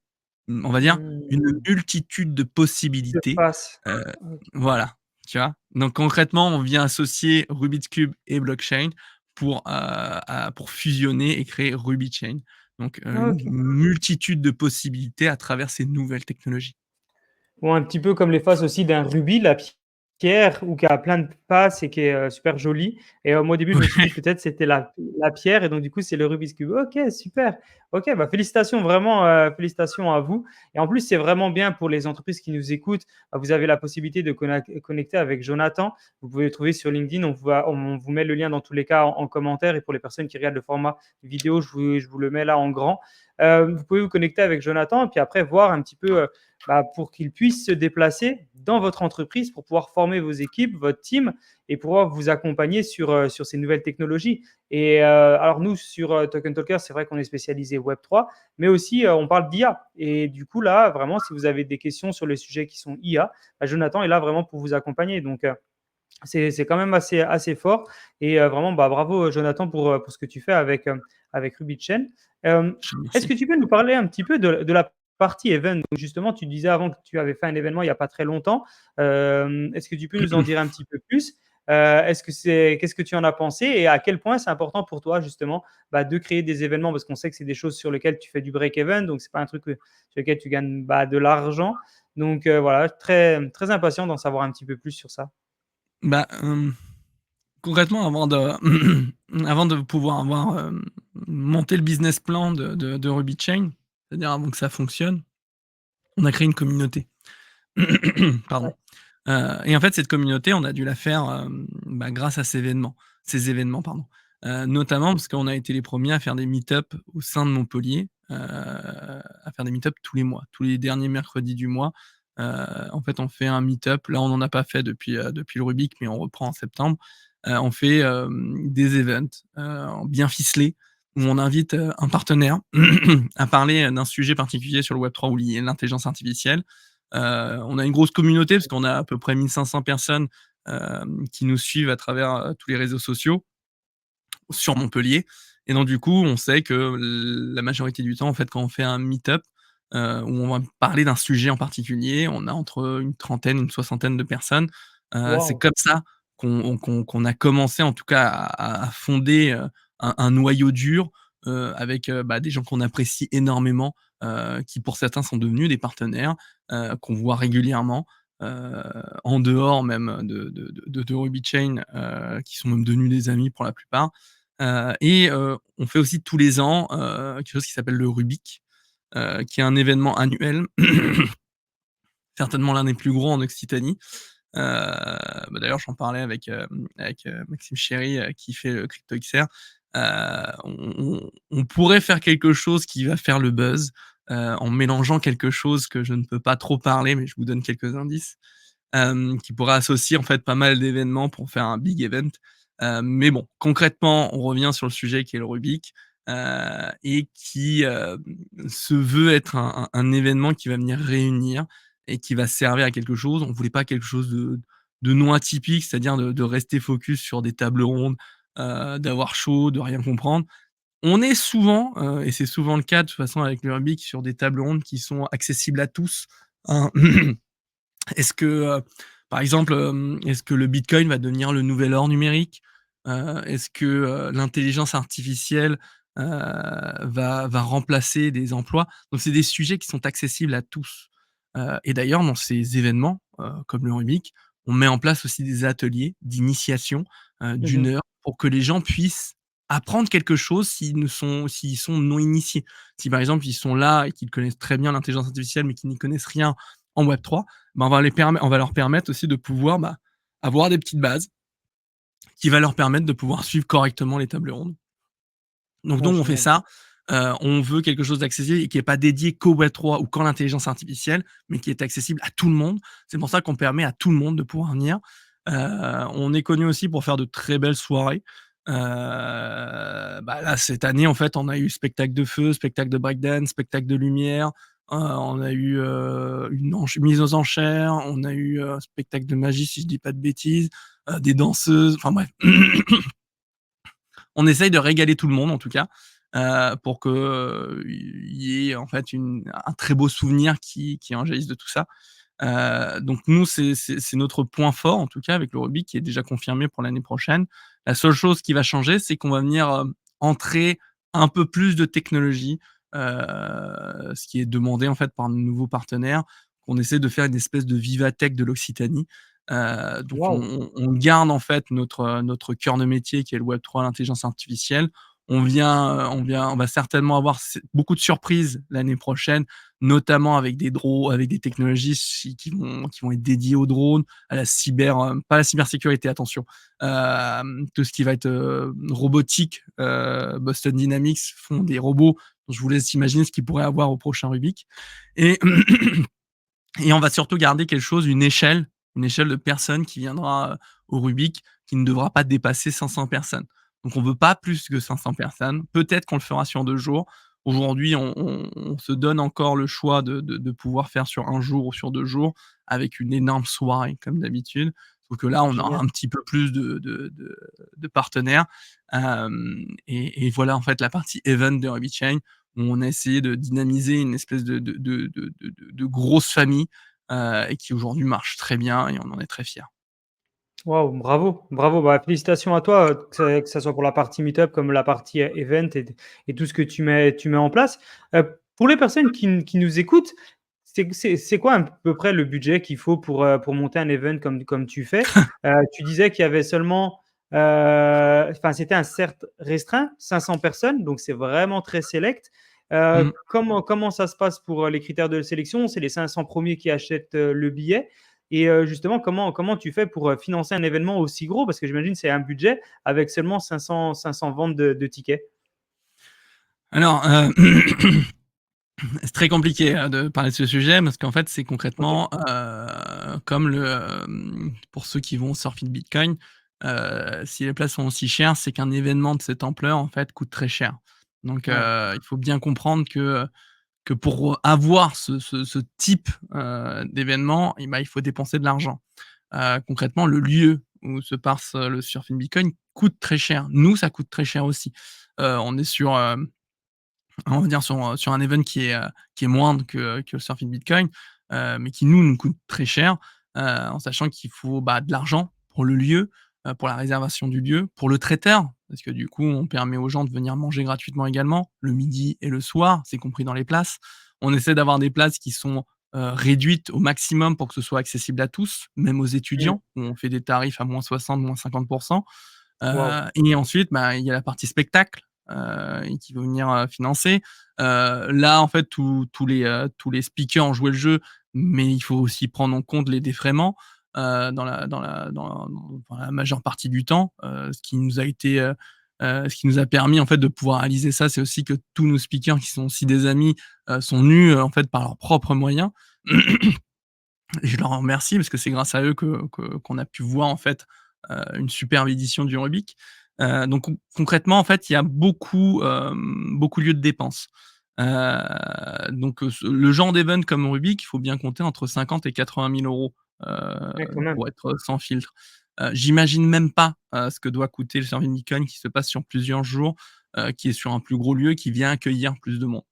Speaker 2: On va dire une
Speaker 1: Mmh,
Speaker 2: multitude de
Speaker 1: de
Speaker 2: possibilités,
Speaker 1: face.
Speaker 2: heu,
Speaker 1: OK.
Speaker 2: voilà, tu vois? Donc concrètement, on vient associer Rubik's Cube et blockchain pour fusionner et créer Ruby Chain. Donc, une
Speaker 1: OK.
Speaker 2: multitude de possibilités à travers ces nouvelles technologies.
Speaker 1: Ou un petit peu comme les faces aussi d'un rubis, la pierre ou qui a plein de faces et qui est, super jolie et moi au début je me suis dit peut-être c'était la pierre et donc du coup c'est le Rubik's cube. OK, super. OK, bah, félicitations vraiment, félicitations à vous et en plus c'est vraiment bien pour les entreprises qui nous écoutent, vous avez la possibilité de connecter avec Jonathan. Vous pouvez le trouver sur LinkedIn, on vous met le lien dans tous les cas en commentaire et pour les personnes qui regardent le format vidéo, je vous le mets là en grand. Vous pouvez vous connecter avec Jonathan et puis après voir un petit peu, pour qu'ils puissent se déplacer dans votre entreprise pour pouvoir former vos équipes, votre team et pouvoir vous accompagner sur ces nouvelles technologies. Et alors nous, sur Token Talker, c'est vrai qu'on est spécialisé Web3, mais aussi on parle d'IA. Et du coup, là, vraiment, si vous avez des questions sur les sujets qui sont IA, Jonathan est là vraiment pour vous accompagner. Donc, c'est quand même assez fort. Et vraiment, bravo Jonathan pour ce que tu fais avec RubyChain.
Speaker 2: Je te
Speaker 1: Est-ce
Speaker 2: remercie.
Speaker 1: que tu peux nous parler un petit peu de la partie event? Donc justement, tu disais avant que tu avais fait un événement il n'y a pas très longtemps. Est-ce que tu peux nous en dire un petit peu plus? Qu'est-ce que tu en as pensé et à quel point c'est important pour toi justement de créer des événements parce qu'on sait que c'est des choses sur lesquelles tu fais du break-even, donc c'est pas un truc sur lequel tu gagnes de l'argent. Donc voilà, très, très impatient d'en savoir un petit peu plus sur ça.
Speaker 2: Bah, concrètement, avant de pouvoir avoir, monté le business plan de RubyChain, c'est-à-dire avant que ça fonctionne, on a créé une communauté. Pardon.
Speaker 1: Ouais.
Speaker 2: Et en fait, cette communauté, on a dû la faire, grâce à ces événements, pardon. Notamment parce qu'on a été les premiers à faire des meet-up au sein de Montpellier, à faire des meet-up tous les mois. Tous les derniers mercredis du mois, en fait, on fait un meet-up. Là, on n'en a pas fait depuis le Rubik, mais on reprend en septembre. On fait, des events, bien ficelés où on invite, un partenaire à parler, d'un sujet particulier sur le Web3 ou lié à l'intelligence artificielle. On a une grosse communauté parce qu'on a à peu près 1 500 personnes, qui nous suivent à travers, tous les réseaux sociaux sur Montpellier et donc du coup, on sait que la majorité du temps, en fait, quand on fait un meet-up, où on va parler d'un sujet en particulier, on a entre une trentaine, une soixantaine de personnes. C'est
Speaker 1: Waouh!
Speaker 2: comme ça qu'on a commencé en tout cas à fonder, un noyau dur, avec, des gens qu'on apprécie énormément, qui pour certains sont devenus des partenaires, qu'on voit régulièrement, en dehors même de RubyChain, qui sont même devenus des amis pour la plupart. On fait aussi tous les ans, quelque chose qui s'appelle le Rubik, qui est un événement annuel, certainement l'un des plus gros en Occitanie. D'ailleurs, j'en parlais avec Maxime Chéry, qui fait le Crypto XR. On pourrait faire quelque chose qui va faire le buzz, en mélangeant quelque chose que je ne peux pas trop parler, mais je vous donne quelques indices, qui pourrait associer en fait pas mal d'événements pour faire un big event. Mais bon, concrètement, on revient sur le sujet qui est le Rubik, et qui, se veut être un événement qui va venir réunir et qui va servir à quelque chose. On voulait pas quelque chose de non atypique, c'est-à-dire de rester focus sur des tables rondes, d'avoir chaud, de rien comprendre. On est souvent, et c'est souvent le cas de toute façon avec le Rubik, sur des tables rondes qui sont accessibles à tous, hein. Est-ce que, par exemple, est-ce que le bitcoin va devenir le nouvel or numérique? Est-ce que, l'intelligence artificielle, va remplacer des emplois? Donc c'est des sujets qui sont accessibles à tous. Et d'ailleurs dans ces événements, comme le Rubik, on met en place aussi des ateliers d'initiation, d'1
Speaker 1: Mmh.
Speaker 2: heure pour que les gens puissent apprendre quelque chose s'ils sont non initiés. Si par exemple ils sont là et qu'ils connaissent très bien l'intelligence artificielle mais qu'ils n'y connaissent rien en Web3, bah, on va leur permettre aussi de pouvoir, bah, avoir des petites bases qui va leur permettre de pouvoir suivre correctement les tables rondes. Donc
Speaker 1: Ouais,
Speaker 2: nous, on fait
Speaker 1: génial.
Speaker 2: ça, on veut quelque chose d'accessible et qui est pas dédié qu'au Web3 ou qu'en l'intelligence artificielle, mais qui est accessible à tout le monde. C'est pour ça qu'on permet à tout le monde de pouvoir venir. On est connu aussi pour faire de très belles soirées. Bah, là, cette année, en fait, on a eu spectacle de feu, spectacle de breakdance, spectacle de lumière, on a eu, une mise aux enchères, on a eu, spectacle de magie, si je dis pas de bêtises, des danseuses, enfin bref. On essaye de régaler tout le monde en tout cas, pour que, il y ait en fait un très beau souvenir qui en jaillisse de tout ça. Donc nous, c'est notre point fort en tout cas avec le rugby qui est déjà confirmé pour l'année prochaine. La seule chose qui va changer, c'est qu'on va venir, entrer un peu plus de technologie, ce qui est demandé en fait par nos nouveaux partenaires, qu'on essaie de faire une espèce de Vivatech de l'Occitanie. Donc
Speaker 1: Waouh!
Speaker 2: on garde en fait notre cœur de métier qui est le Web3, l'intelligence artificielle. On va certainement avoir beaucoup de surprises l'année prochaine, notamment avec des technologies qui vont être dédiées aux drones, à la pas la cybersécurité, attention, tout ce qui va être, robotique. Boston Dynamics font des robots, donc je vous laisse imaginer ce qu'ils pourraient avoir au prochain Rubik et et on va surtout garder quelque chose, une échelle de personnes qui viendra, au Rubik, qui ne devra pas dépasser 500 personnes. Donc on veut pas plus que 500 personnes. Peut-être qu'on le fera sur 2 jours. Aujourd'hui, on se donne encore le choix de pouvoir faire sur un jour ou sur 2 jours avec une énorme soirée comme d'habitude. Sauf que là,
Speaker 1: Ah
Speaker 2: on aura
Speaker 1: génial.
Speaker 2: un petit peu plus de partenaires. Et voilà en fait la partie event de RubyChain où on a essayé de dynamiser une espèce de grosse famille, et qui aujourd'hui marche très bien et on en est très fiers.
Speaker 1: Waouh, bravo, bravo. Bah, félicitations à toi, que ça soit pour la partie meet-up comme la partie, event et tout ce que tu mets en place. Pour les personnes qui nous écoutent, c'est quoi à peu près le budget qu'il faut pour monter un event comme tu fais? Tu disais qu'il y avait seulement, enfin, c'était un cercle restreint, 500 personnes, donc c'est vraiment très select.
Speaker 2: Mmh.
Speaker 1: Comment ça se passe pour, les critères de sélection? C'est les 500 premiers qui achètent, le billet? Et justement, comment tu fais pour, financer un événement aussi gros? Parce que j'imagine c'est un budget avec seulement 500 ventes de tickets.
Speaker 2: Alors, c'est très compliqué, de parler de ce sujet parce qu'en fait, c'est
Speaker 1: OK.
Speaker 2: concrètement, comme pour ceux qui vont surfer le bitcoin, si les places sont aussi chères, c'est qu'un événement de cette ampleur, en fait, coûte très cher. Donc,
Speaker 1: Ouais.
Speaker 2: il faut bien comprendre que pour avoir ce type, d'événement et ben, il faut dépenser de l'argent. Concrètement, le lieu où se passe, le Surfing Bitcoin coûte très cher. Nous, ça coûte très cher aussi. On est sur, on va dire sur un event qui est moindre que le Surfing Bitcoin, mais qui nous coûte très cher, en sachant qu'il faut, bah, de l'argent pour le lieu, pour la réservation du lieu, pour le traiteur, parce que du coup, on permet aux gens de venir manger gratuitement également, le midi et le soir, c'est compris dans les places. On essaie d'avoir des places qui sont, réduites au maximum pour que ce soit accessible à tous, même aux
Speaker 1: Mmh.
Speaker 2: étudiants, où on fait des tarifs à -60, -50.
Speaker 1: Waouh!
Speaker 2: Et ensuite, bah, il y a la partie spectacle, et qui va venir, financer. Là, en fait, tous les speakers ont joué le jeu, mais il faut aussi prendre en compte les défraiements, dans la majeure partie du temps, ce qui nous a permis, en fait, de pouvoir réaliser ça, c'est aussi que tous nos speakers qui sont aussi des amis, sont venus, en fait, par leurs propres moyens. Et je leur en remercie parce que c'est grâce à eux qu'on a pu voir en fait, une superbe édition du Rubik. Donc concrètement en fait, il y a beaucoup, beaucoup de lieux de dépenses. Donc le genre d'event comme Rubik, il faut bien compter entre 50 et 80 000 €,
Speaker 1: Ouais, quand même.
Speaker 2: pour être sans filtre. J'imagine même pas, ce que doit coûter le Surfing Beacon qui se passe sur plusieurs jours, qui est sur un plus gros lieu, qui vient accueillir plus de monde.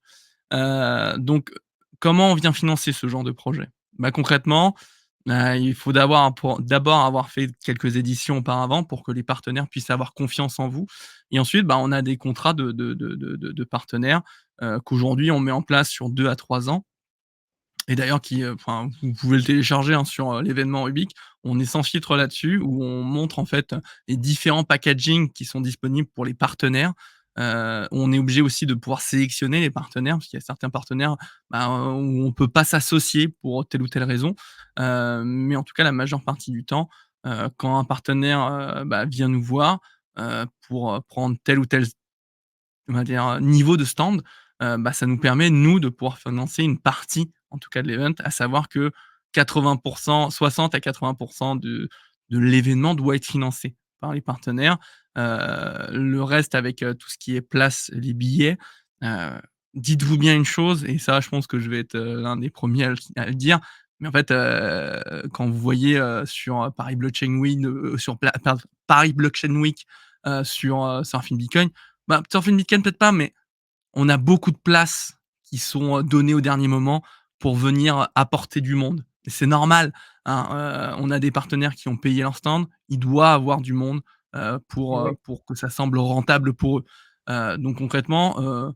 Speaker 2: Donc comment on vient financer ce genre de projet? Bah, concrètement, il faut d'abord avoir fait quelques éditions auparavant pour que les partenaires puissent avoir confiance en vous et ensuite, bah, on a des contrats de partenaires, qu'aujourd'hui on met en place sur 2 à 3 ans et d'ailleurs enfin, vous pouvez le télécharger, hein, sur, l'événement Rubik. On est sans filtre là-dessus, où on montre en fait, les différents packaging qui sont disponibles pour les partenaires. On est obligé aussi de pouvoir sélectionner les partenaires, parce qu'il y a certains partenaires, bah, où on peut pas s'associer pour telle ou telle raison. Mais en tout cas, la majeure partie du temps, quand un partenaire, bah, vient nous voir, pour, prendre tel ou tel on va dire, niveau de stand, bah, ça nous permet, nous, de pouvoir financer une partie, en tout cas de l'event, à savoir que 80 60 à 80 de l'événement doit être financé par les partenaires. Le reste avec, tout ce qui est place, les billets, heu, dites-vous bien une chose et ça, je pense que je vais être, l'un des premiers à le dire, mais en fait, quand vous voyez, sur, Paris Blockchain Week, sur Paris Blockchain Week, sur, Surfing Bitcoin, bah, Surfing Weekend peut-être pas, mais on a beaucoup de places qui sont, données au dernier moment pour venir apporter du monde et c'est normal, hein, on a des partenaires qui ont payé leur stand, il doit avoir du monde,
Speaker 1: Oui.
Speaker 2: pour que ça semble rentable pour eux. Donc concrètement,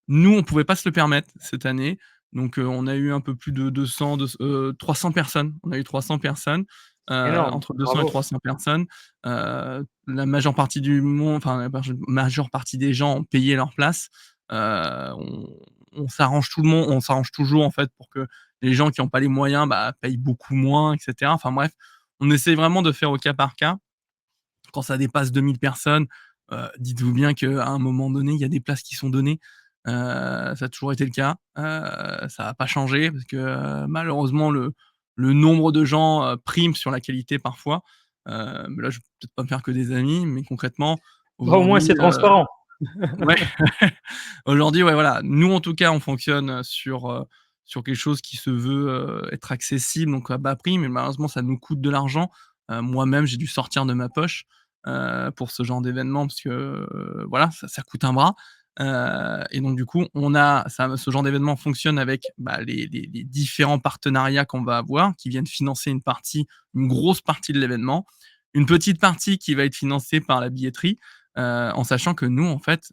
Speaker 2: nous, on pouvait pas se le permettre cette année, donc on a eu un peu plus de 300 personnes. On a eu 300 personnes,
Speaker 1: Énorme,
Speaker 2: entre 200 et
Speaker 1: bravo.
Speaker 2: 300 personnes. La majeure partie du monde, enfin la majeure partie des gens ont payé leur place. On s'arrange tout le monde on s'arrange toujours en fait pour que les gens qui ont pas les moyens, bah, payent beaucoup moins et cetera. Enfin bref, on essaie vraiment de faire au cas par cas. Quand ça dépasse 2 000 personnes, dites-vous bien qu'à un moment donné, il y a des places qui sont données. Ça a toujours été le cas, ça va pas changer parce que, malheureusement le nombre de gens, prime sur la qualité parfois. Mais là, je vais peut-être pas me faire que des amis, mais concrètement,
Speaker 1: Bah, au moins,
Speaker 2: aujourd'hui,
Speaker 1: c'est transparent.
Speaker 2: ouais, aujourd'hui, ouais, voilà. Nous, en tout cas, on fonctionne, sur quelque chose qui se veut, être accessible, donc à bas prix, mais malheureusement, ça nous coûte de l'argent. Moi-même, j'ai dû sortir de ma poche, pour ce genre d'événement parce que, voilà, ça coûte un bras. Et donc du coup, ce genre d'événement fonctionne avec, bah, les différents partenariats qu'on va avoir, qui viennent financer une grosse partie de l'événement. Une petite partie qui va être financée par la billetterie, en sachant que nous, en fait,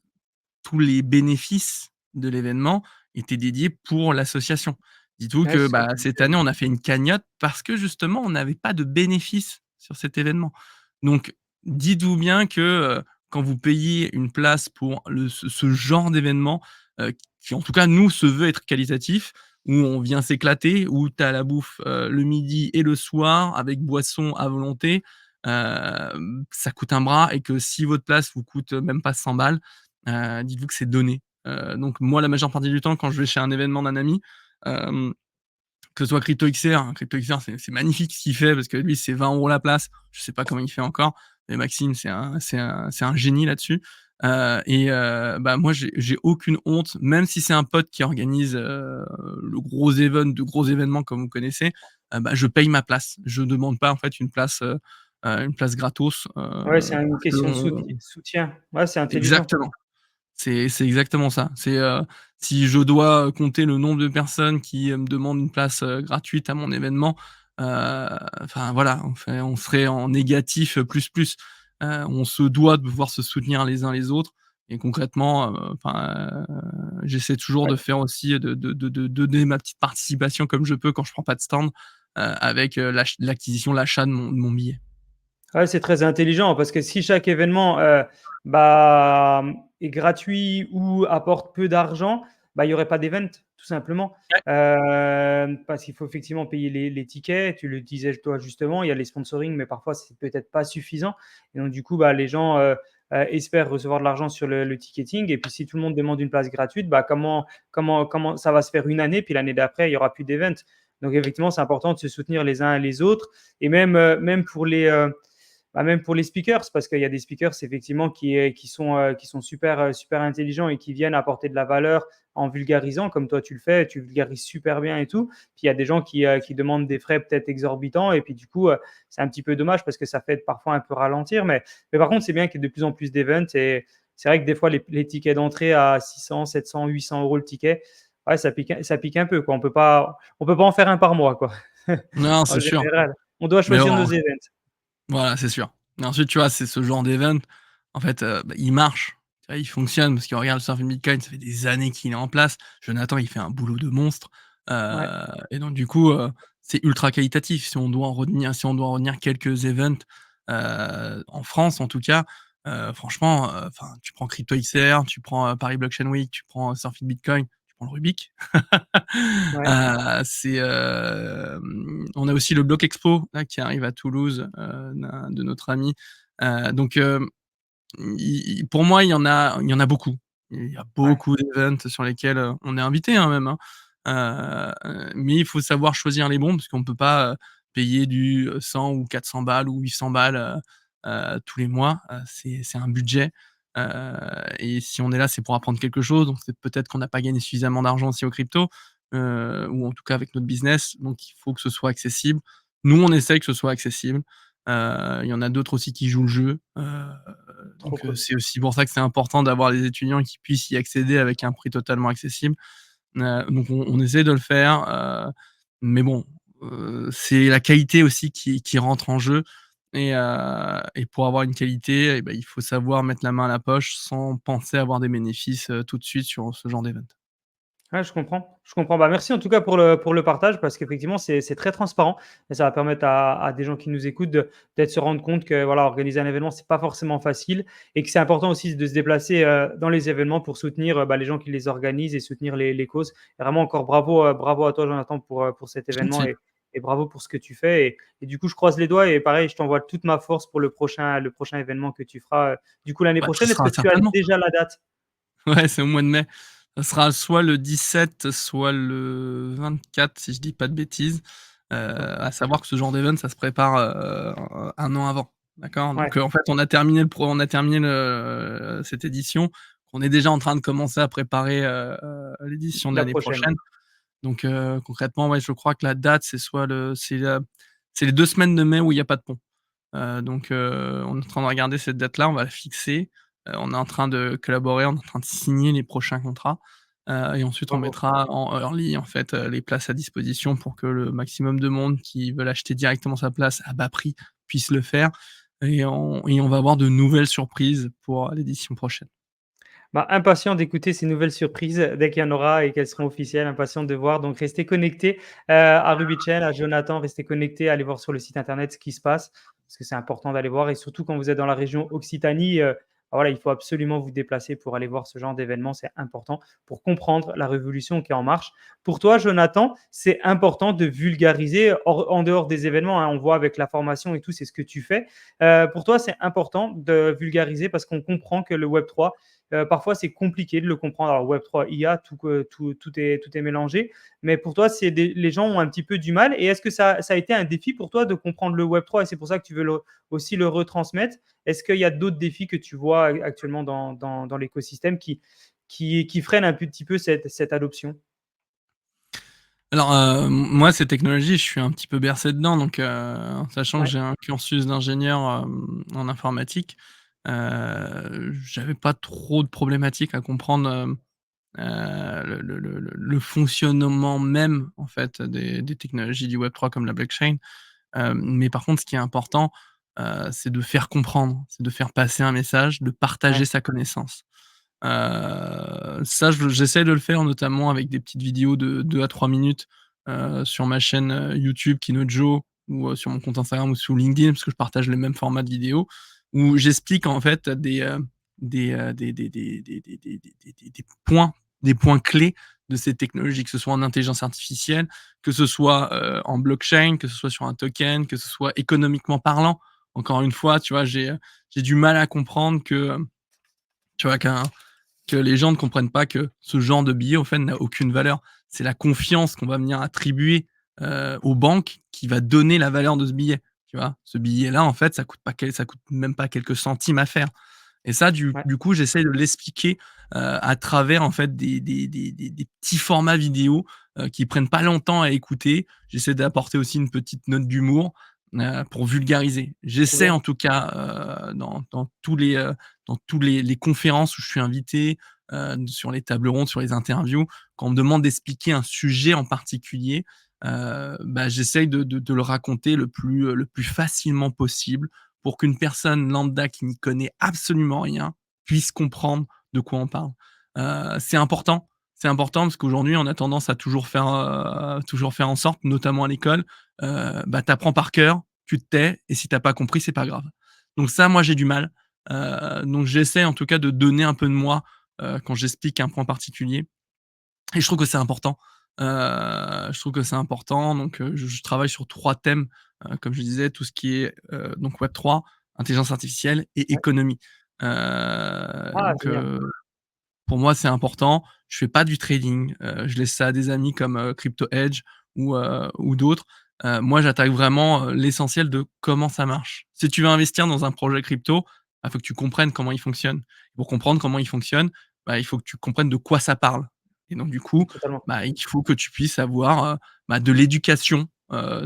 Speaker 2: tous les bénéfices de l'événement étaient dédiés pour l'association. Dites-vous
Speaker 1: Ouais,
Speaker 2: que,
Speaker 1: c'est
Speaker 2: bah, cette année, on a fait une cagnotte parce que justement, on n'avait pas de bénéfices sur cet événement. Donc dites-vous bien que, quand vous payez une place pour ce genre d'événement, qui en tout cas nous se veut être qualitatif, où on vient s'éclater, où tu as la bouffe, le midi et le soir avec boisson à volonté, ça coûte un bras et que si votre place vous coûte même pas 100 balles, dites-vous que c'est donné. Donc moi, la majeure partie du temps, quand je vais chez un événement d'un ami, hem, que ce soit CryptoXR, hein, CryptoXR, c'est magnifique ce qu'il fait parce que lui, c'est 20 € la place. Je sais pas comment il fait encore, mais Maxime, c'est un génie là-dessus. Bah, moi, j'ai aucune honte, même si c'est un pote qui organise, de gros événements comme vous connaissez, bah, je paye ma place. Je demande pas en fait une place gratos,
Speaker 1: Ouais, c'est une
Speaker 2: parce
Speaker 1: question de
Speaker 2: qu'on
Speaker 1: soutien. Ouais, c'est intelligent.
Speaker 2: exactement. C'est exactement ça. Si je dois compter le nombre de personnes qui, me demandent une place, gratuite à mon événement, enfin voilà, on serait en négatif, plus. On se doit de pouvoir se soutenir les uns les autres et concrètement, j'essaie toujours
Speaker 1: Ouais.
Speaker 2: de faire aussi de donner ma petite participation comme je peux quand je prends pas de stand, avec, l'achat de mon billet.
Speaker 1: Ouais, c'est très intelligent parce que si chaque événement, bah, est gratuit ou apporte peu d'argent, bah, il y aurait pas d'event, tout simplement. Parce qu'il faut effectivement payer les tickets. Tu le disais toi justement, il y a les sponsoring, mais parfois c'est peut-être pas suffisant et donc du coup, bah, les gens, espèrent recevoir de l'argent sur le ticketing et puis si tout le monde demande une place gratuite, bah, comment ça va se faire une année, puis l'année d'après, il y aura plus d'event. Donc effectivement, c'est important de se soutenir les uns et les autres et même pour les, Bah, même pour les speakers, parce qu'il y a des speakers effectivement qui sont super, super intelligents et qui viennent apporter de la valeur en vulgarisant, comme toi tu le fais, tu vulgarises super bien et tout. Puis il y a des gens qui demandent des frais peut-être exorbitants et puis du coup, c'est un petit peu dommage parce que ça fait parfois un peu ralentir. Mais par contre, c'est bien qu'il y ait de plus en plus d'events et c'est vrai que des fois, les tickets d'entrée à 600, 700, 800 euros le ticket, ouais, ça pique un peu, quoi. On peut pas en faire un par mois, quoi.
Speaker 2: Non,
Speaker 1: En
Speaker 2: c'est sûr,
Speaker 1: général, on doit
Speaker 2: mais
Speaker 1: choisir nos
Speaker 2: bon,
Speaker 1: events.
Speaker 2: voilà, c'est sûr. Et ensuite, tu vois, c'est ce genre d'event, en fait, bah, il marche, tu vois? Il fonctionne parce que regarde, le Surfing Bitcoin, ça fait des années qu'il est en place. Jonathan, il fait un boulot de monstre,
Speaker 1: Ouais,
Speaker 2: et donc du coup, c'est ultra qualitatif. Si on doit retenir quelques events, en France en tout cas, franchement, enfin, tu prends CryptoXR, tu prends, Paris Blockchain Week, tu prends, Surfing Bitcoin, tu prends le Rubik.
Speaker 1: ouais,
Speaker 2: On a aussi le Block Expo là qui arrive à Toulouse, d'un de notre ami, donc i pour moi, il y en a beaucoup. Il y a
Speaker 1: ouais.
Speaker 2: beaucoup d'events sur lesquels, on est invité, hein, même, hein, mais il faut savoir choisir les bons parce qu'on peut pas, payer du, 100 ou 400 balles ou 800 balles, tous les mois, c'est un budget, heu et si on est là, c'est pour apprendre quelque chose, donc c'est peut-être qu'on n'a pas gagné suffisamment d'argent aussi aux cryptos, ou en tout cas avec notre business, donc il faut que ce soit accessible. Nous, on essaye que ce soit accessible, il y en a d'autres aussi qui jouent le jeu,
Speaker 1: Trop cool.
Speaker 2: c'est aussi pour ça que c'est important d'avoir les étudiants qui puissent y accéder avec un prix totalement accessible. Donc on essaie de le faire, mais bon, c'est la qualité aussi qui rentre en jeu et pour avoir une qualité et bah, il faut savoir mettre la main à la poche sans penser avoir des bénéfices, tout de suite sur ce genre d'event.
Speaker 1: Ouais, je comprends, je comprends. Bah, merci en tout cas pour le partage parce qu'effectivement, c'est très transparent et ça va permettre à des gens qui nous écoutent de peut-être se rendre compte que, voilà, organiser un événement, c'est pas forcément facile et que c'est important aussi de se déplacer, dans les événements pour soutenir, bah, les gens qui les organisent et soutenir les causes. Et vraiment encore bravo, bravo à toi Jonathan pour cet événement
Speaker 2: Gentil.
Speaker 1: et bravo pour ce que tu fais et du coup, je croise les doigts et pareil, je t'envoie toute ma force pour le prochain événement que tu feras, du coup l'année
Speaker 2: Bah, tu
Speaker 1: prochaine. Est-ce que
Speaker 2: seras
Speaker 1: tu as
Speaker 2: certainement.
Speaker 1: déjà la date?
Speaker 2: Ouais, c'est au mois de mai. Ça sera soit le 17, soit le 24 si je dis pas de bêtises. À savoir que ce genre d'event, ça se prépare, 1 an avant, d'accord?
Speaker 1: Ouais,
Speaker 2: Donc, en fait, on a terminé cette édition. On est déjà en train de commencer à préparer, l'édition de
Speaker 1: la
Speaker 2: l'année
Speaker 1: prochaine.
Speaker 2: prochaine. Donc, concrètement, ouais, je crois que la date, c'est les 2 semaines de mai où il y a pas de pont. Donc, on est en train de regarder cette date-là, on va la fixer. On est en train de collaborer, on est en train de signer les prochains contrats, et ensuite on
Speaker 1: Bravo.
Speaker 2: mettra en early, en fait, les places à disposition pour que le maximum de monde qui veulent acheter directement sa place à bas prix puisse le faire et on va avoir de nouvelles surprises pour l'édition prochaine.
Speaker 1: Bah, impatient d'écouter ces nouvelles surprises dès qu'il y en aura et qu'elles seront officielles, impatient de voir. Donc, restez connectés à Rubychain, à Jonathan, restez connectés, allez voir sur le site internet ce qui se passe, parce que c'est important d'aller voir. Et surtout, quand vous êtes dans la région Occitanie, bah, voilà, il faut absolument vous déplacer pour aller voir ce genre d'événement. C'est important pour comprendre la révolution qui est en marche. Pour toi, Jonathan, c'est important de vulgariser en dehors des événements, hein. On voit avec la formation et tout, c'est ce que tu fais. Pour toi, c'est important de vulgariser parce qu'on comprend que le Web3, parfois, c'est compliqué de le comprendre. Alors, Web3, IA, tout est mélangé. Mais pour toi, les gens ont un petit peu du mal. Et est-ce que ça a été un défi pour toi de comprendre le Web3 et c'est pour ça que tu veux aussi le retransmettre? Est-ce qu'il y a d'autres défis que tu vois actuellement dans l'écosystème qui freinent un petit peu cette adoption?
Speaker 2: Alors, moi, ces technologies, je suis un petit peu bercé dedans, donc sachant que
Speaker 1: Ouais,
Speaker 2: j'ai un cursus d'ingénieur, en informatique, j'avais pas trop de problématiques à comprendre, le fonctionnement même, en fait, des technologies du Web3 comme la blockchain. Mais par contre, ce qui est important, c'est de faire comprendre, c'est de faire passer un message, de partager
Speaker 1: ouais,
Speaker 2: sa connaissance. Ça, j'essaie de le faire notamment avec des petites vidéos de 2 à 3 minutes, sur ma chaîne, YouTube KinoJoe ou, sur mon compte Instagram ou sur LinkedIn, parce que je partage le même format de vidéo, où j'explique en fait des points clés de ces technologies, que ce soit en intelligence artificielle, que ce soit, en blockchain, que ce soit sur un token, que ce soit économiquement parlant. Encore une fois, tu vois, j'ai du mal à comprendre que, tu vois, que les gens ne comprennent pas que ce genre de billet, au fait, n'a aucune valeur. C'est la confiance qu'on va venir attribuer, aux banques qui va donner la valeur de ce billet. tu vois? Ce billet-là, en fait, ça coûte même pas quelques centimes à faire et ça,
Speaker 1: Ouais,
Speaker 2: du coup, j'essaie de l'expliquer, à travers, en fait, des petits formats vidéo, qui prennent pas longtemps à écouter. J'essaie d'apporter aussi une petite note d'humour, pour vulgariser.
Speaker 1: trop
Speaker 2: J'essaie,
Speaker 1: bien.
Speaker 2: en tout cas, dans tous les conférences où je suis invité, sur les tables rondes, sur les interviews, quand on me demande d'expliquer un sujet en particulier, bah, j'essaye de le raconter le plus facilement possible pour qu'une personne lambda qui n'y connaît absolument rien puisse comprendre de quoi on parle. C'est important. C'est important parce qu'aujourd'hui, on a tendance à toujours faire en sorte, notamment à l'école, bah, tu apprends par cœur, tu te tais et si tu as pas compris, c'est pas grave. Donc ça, moi, j'ai du mal. Donc j'essaie en tout cas de donner un peu de moi, quand j'explique un point particulier et je trouve que c'est important. Je trouve que c'est important donc je travaille sur 3 thèmes, comme je disais, tout ce qui est, donc Web3, intelligence artificielle et
Speaker 1: Ouais.
Speaker 2: économie.
Speaker 1: Ah
Speaker 2: Donc
Speaker 1: génial.
Speaker 2: pour moi, c'est important. Je fais pas du trading, je laisse ça à des amis comme, Crypto Edge ou d'autres. Moi, j'attaque vraiment, l'essentiel de comment ça marche. Si tu veux investir dans un projet crypto, bah, faut que tu comprennes comment il fonctionne. Pour comprendre comment il fonctionne, bah, il faut que tu comprennes de quoi ça parle et donc du coup,
Speaker 1: Totalement.
Speaker 2: bah, il faut que tu puisses avoir, bah, de l'éducation,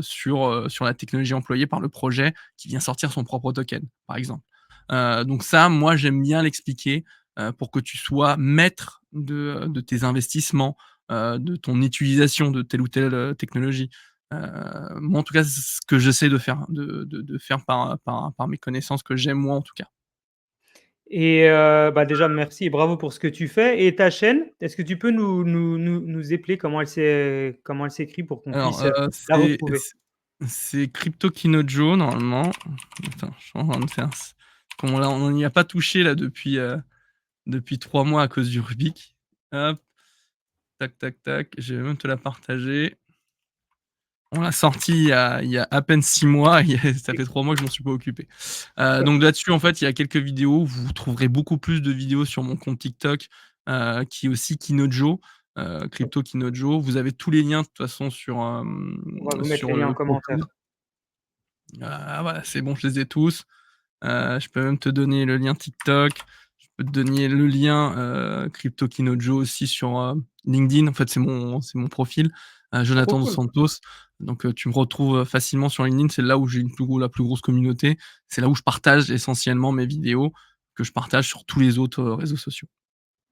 Speaker 2: sur la technologie employée par le projet qui vient sortir son propre token, par exemple. Donc ça, moi, j'aime bien l'expliquer, pour que tu sois maître de tes investissements, de ton utilisation de telle ou telle, technologie. Moi, en tout cas, c'est ce que j'essaie de faire, de faire par mes connaissances que j'ai moi, en tout cas.
Speaker 1: Et bah, déjà merci et bravo pour ce que tu fais et ta chaîne, est-ce que tu peux nous épeler comment elle s'écrit pour qu'on
Speaker 2: Alors,
Speaker 1: puisse, la retrouver?
Speaker 2: c'est Crypto Kinojo normalement. Attends, je suis en train de faire s qu'on là, on n'y a pas touché là depuis 3 mois à cause du Rubik. Hop, tac, tac, tac, je vais même te la partager. On l'a sorti il y a à peine 6 mois, ça fait 3 mois que je m'en suis pas occupé.
Speaker 1: Super,
Speaker 2: Donc là-dessus, en fait, il y a quelques vidéos. Vous trouverez beaucoup plus de vidéos sur mon compte TikTok, qui est aussi Kinojo, Crypto Kinojo. Vous avez tous les liens de toute façon
Speaker 1: on va vous mettre les
Speaker 2: sur
Speaker 1: liens en
Speaker 2: le profil.
Speaker 1: commentaire.
Speaker 2: Voilà, c'est bon, je les ai tous. Je peux même te donner le lien TikTok. Je peux te donner le lien, Crypto Kinojo aussi sur, LinkedIn. En fait, c'est mon profil,
Speaker 1: Trop
Speaker 2: Jonathan Dos
Speaker 1: cool.
Speaker 2: Santos. Donc, tu me retrouves, facilement sur LinkedIn. C'est là où j'ai la plus grosse communauté. C'est là où je partage essentiellement mes vidéos que je partage sur tous les autres, réseaux sociaux.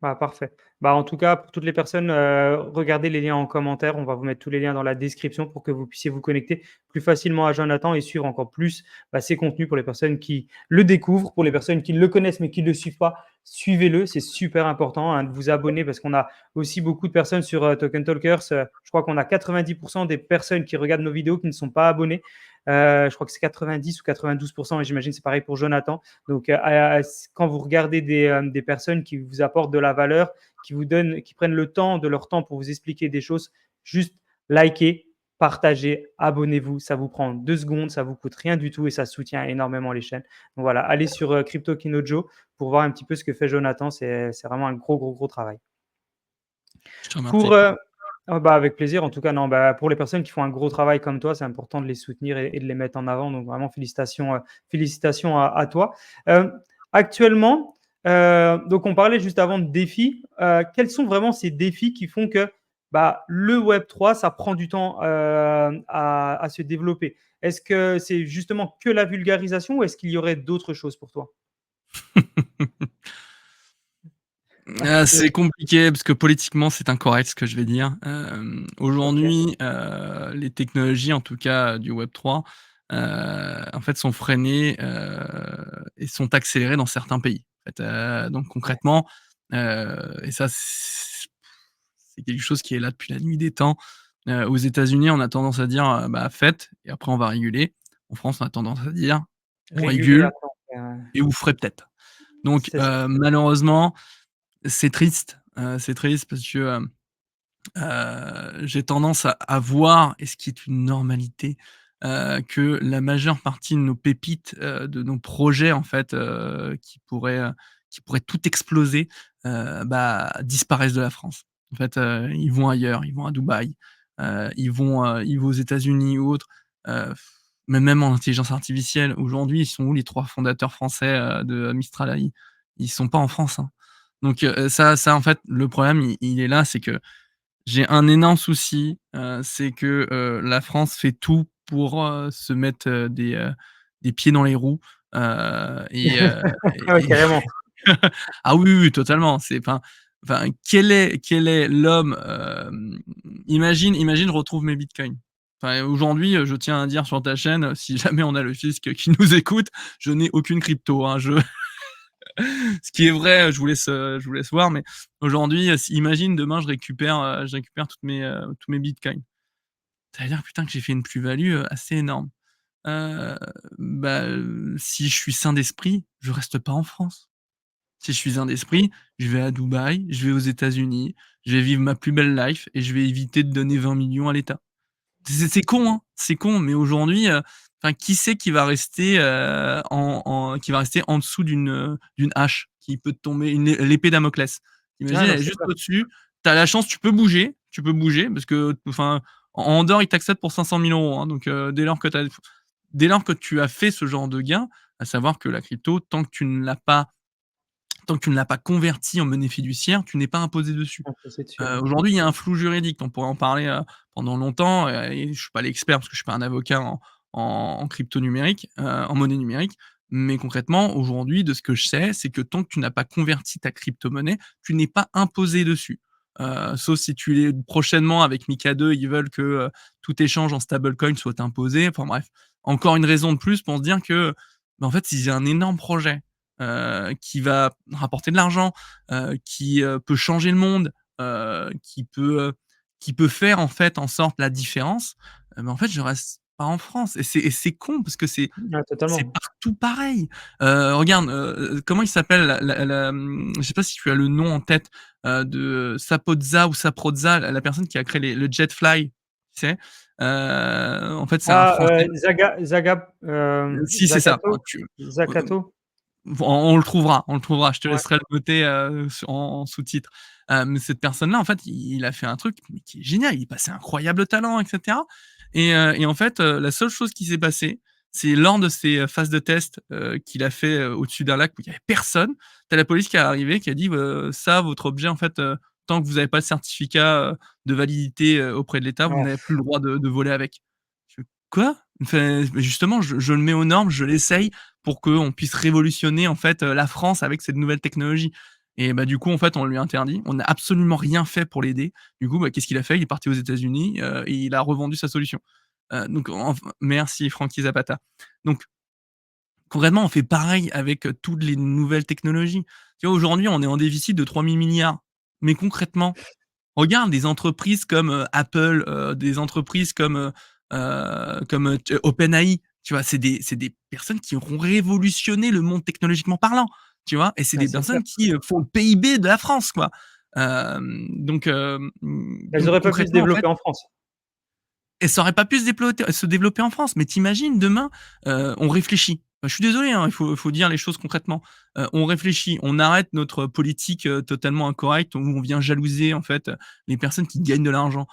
Speaker 1: Bah, parfait. Bah, en tout cas, pour toutes les personnes, regardez les liens en commentaire. On va vous mettre tous les liens dans la description pour que vous puissiez vous connecter plus facilement à Jonathan et suivre encore plus, bah, ses contenus pour les personnes qui le découvrent. Pour les personnes qui le connaissent mais qui ne le suivent pas, suivez-le. C'est super important, hein, de vous abonner parce qu'on a aussi beaucoup de personnes sur, Token Talkers. Je crois qu'on a 90 des personnes qui regardent nos vidéos qui ne sont pas abonnées. Je crois que c'est 90 ou 92 et j'imagine que c'est pareil pour Jonathan. Donc, quand vous regardez des personnes qui vous apportent de la valeur, qui prennent le temps de leur temps pour vous expliquer des choses, juste likez, partagez, abonnez-vous. Ça vous prend 2 secondes, ça vous coûte rien du tout et ça soutient énormément les chaînes. Donc voilà, allez sur Crypto Kinojo pour voir un petit peu ce que fait Jonathan. C'est vraiment un gros, gros, gros travail.
Speaker 2: Je te
Speaker 1: Pour,
Speaker 2: remercie.
Speaker 1: ah bah, avec plaisir. En tout cas, non, bah, pour les personnes qui font un gros travail comme toi, c'est important de les soutenir et de les mettre en avant. Donc vraiment félicitations à toi. Actuellement, donc on parlait juste avant de défis. Quels sont vraiment ces défis qui font que, bah, le Web3, ça prend du temps, à se développer? Est-ce que c'est justement que la vulgarisation ou est-ce qu'il y aurait d'autres choses pour toi?
Speaker 2: C'est compliqué parce que politiquement, c'est incorrect ce que je vais dire.
Speaker 1: OK,
Speaker 2: Aujourd'hui, les technologies, en tout cas du Web3, en fait, sont freinées, et sont accélérées dans certains pays. En fait, donc
Speaker 1: ouais,
Speaker 2: concrètement, et ça, c'est quelque chose qui est là depuis la nuit des temps. Aux États-Unis, on a tendance à dire, bah, faites et après on va réguler. En France, on a tendance à dire: «On
Speaker 1: réguler
Speaker 2: régule
Speaker 1: après
Speaker 2: et vous ferez peut-être». Donc
Speaker 1: c'est ça.
Speaker 2: malheureusement, c'est triste parce que, j'ai tendance à voir, et ce qui est une normalité, que la majeure partie de nos pépites, de nos projets en fait, qui pourraient tout exploser, bah, disparaissent de la France. En fait, ils vont ailleurs, ils vont à Dubaï, ils vont aux États-Unis ou autres, heu, mais même en intelligence artificielle, aujourd'hui, ils sont où les 3 fondateurs français, de Mistral AI? Ils sont pas en France, hein. Donc ça en fait, le problème il est là, c'est que j'ai un énorme souci, c'est que, la France fait tout pour, se mettre, des pieds dans les roues, et
Speaker 1: Ah ouais, carrément.
Speaker 2: ah oui, oui, oui, totalement. C'est quel est l'homme, imagine je retrouve mes bitcoins. Enfin, aujourd'hui, je tiens à dire sur ta chaîne, si jamais on a le fisc qui nous écoute, je n'ai aucune crypto, hein. Ce qui est vrai, je vous laisse voir, mais aujourd'hui, si imagine demain je récupère tous mes bitcoins. Ça veut dire, putain, que j'ai fait une plus-value, assez énorme. Heu, si je suis sain d'esprit, je reste pas en France. Si je suis un d'esprit, je vais à Dubaï, je vais aux États-Unis, je vais vivre ma plus belle life et je vais éviter de donner 20 millions à l'État. C'est con, hein, c'est con, mais aujourd'hui, enfin, qui c'est qui va rester, qui va rester en dessous d'une hache qui peut te tomber, l'épée Damoclès?
Speaker 1: Ah
Speaker 2: Imagine,
Speaker 1: non,
Speaker 2: elle est
Speaker 1: c'est
Speaker 2: juste
Speaker 1: clair.
Speaker 2: au-dessus, tu as la chance, tu peux bouger parce que, enfin, en Andorre, ils t'acceptent pour 500 000 €, hein, donc dès lors que tu as fait ce genre de gain, à savoir que la crypto, tant que tu ne l'as pas converti en monnaie fiduciaire, tu n'es pas imposé dessus.
Speaker 1: Ah, c'est dessus, ouais.
Speaker 2: Aujourd'hui, il y a un flou juridique, on pourrait en parler, pendant longtemps, et je suis pas l'expert parce que je suis pas un avocat en crypto numérique, en monnaie numérique. Mais concrètement, aujourd'hui, de ce que je sais, c'est que tant que tu n'as pas converti ta crypto-monnaie, tu n'es pas imposé dessus. Sauf si tu l'es prochainement avec Mika 2, ils veulent que, tout échange en stablecoin soit imposé. Enfin bref, encore une raison de plus pour se dire que, en fait, si j'ai un énorme projet, qui va rapporter de l'argent, qui, peut changer le monde, qui peut faire en fait en sorte la différence, en fait je reste pas en France et c'est con parce que
Speaker 1: Ouais,
Speaker 2: c'est
Speaker 1: totalement.
Speaker 2: partout pareil. Regarde, comment il s'appelle je sais pas si tu as le nom en tête, de Sapodza ou Saprozza, la personne qui a créé le Jetfly, tu sais? En fait c'est un
Speaker 1: Ah,
Speaker 2: Français. Si c'est ça,
Speaker 1: Zakato?
Speaker 2: heu
Speaker 1: Zakato?
Speaker 2: on le trouvera, je te
Speaker 1: Ouais,
Speaker 2: laisserai le noter, en sous-titre. Mais cette personne-là, en fait, il a fait un truc mais qui est génial, il est passé incroyable talent et cetera et en fait, la seule chose qui s'est passée, c'est lors de ses, phases de test, qu'il a fait, au-dessus d'un lac où il y avait personne, tu as la police qui est arrivée, qui a dit: «Ça, votre objet, en fait, tant que vous avez pas le certificat, de validité, auprès de l'État, vous
Speaker 1: ouais,
Speaker 2: n'avez plus le droit de voler avec». Je fais: «Quoi?» Enfin, mais justement, je le mets aux normes, je l'essaye pour qu'on puisse révolutionner en fait, la France avec cette nouvelle technologie et du coup, en fait, on lui a interdit. On n'a absolument rien fait pour l'aider. Du coup, qu'est-ce qu'il a fait? Il est parti aux États-Unis, et il a revendu sa solution. Donc merci Frankie Zapata. Donc concrètement, on fait pareil avec, toutes les nouvelles technologies. Tu vois, aujourd'hui, on est en déficit de 3 000 milliards. Mais concrètement, regarde des entreprises comme, Apple, des entreprises comme OpenAI, tu vois? C'est des personnes qui auront révolutionné le monde technologiquement parlant, tu vois? Et c'est
Speaker 1: ouais,
Speaker 2: des
Speaker 1: c'est clair.
Speaker 2: personnes qui, font le PIB de la France, quoi.
Speaker 1: Elles
Speaker 2: Donc
Speaker 1: auraient pas pu se
Speaker 2: concrètement, en fait,
Speaker 1: développer en France.
Speaker 2: et ça aurait pas pu se développer en France. Mais tu imagines demain, on réfléchit. Je suis désolé, hein, il faut dire les choses concrètement. On réfléchit, on arrête notre politique, totalement incorrecte où on vient jalouser en fait, les personnes qui gagnent de l'argent.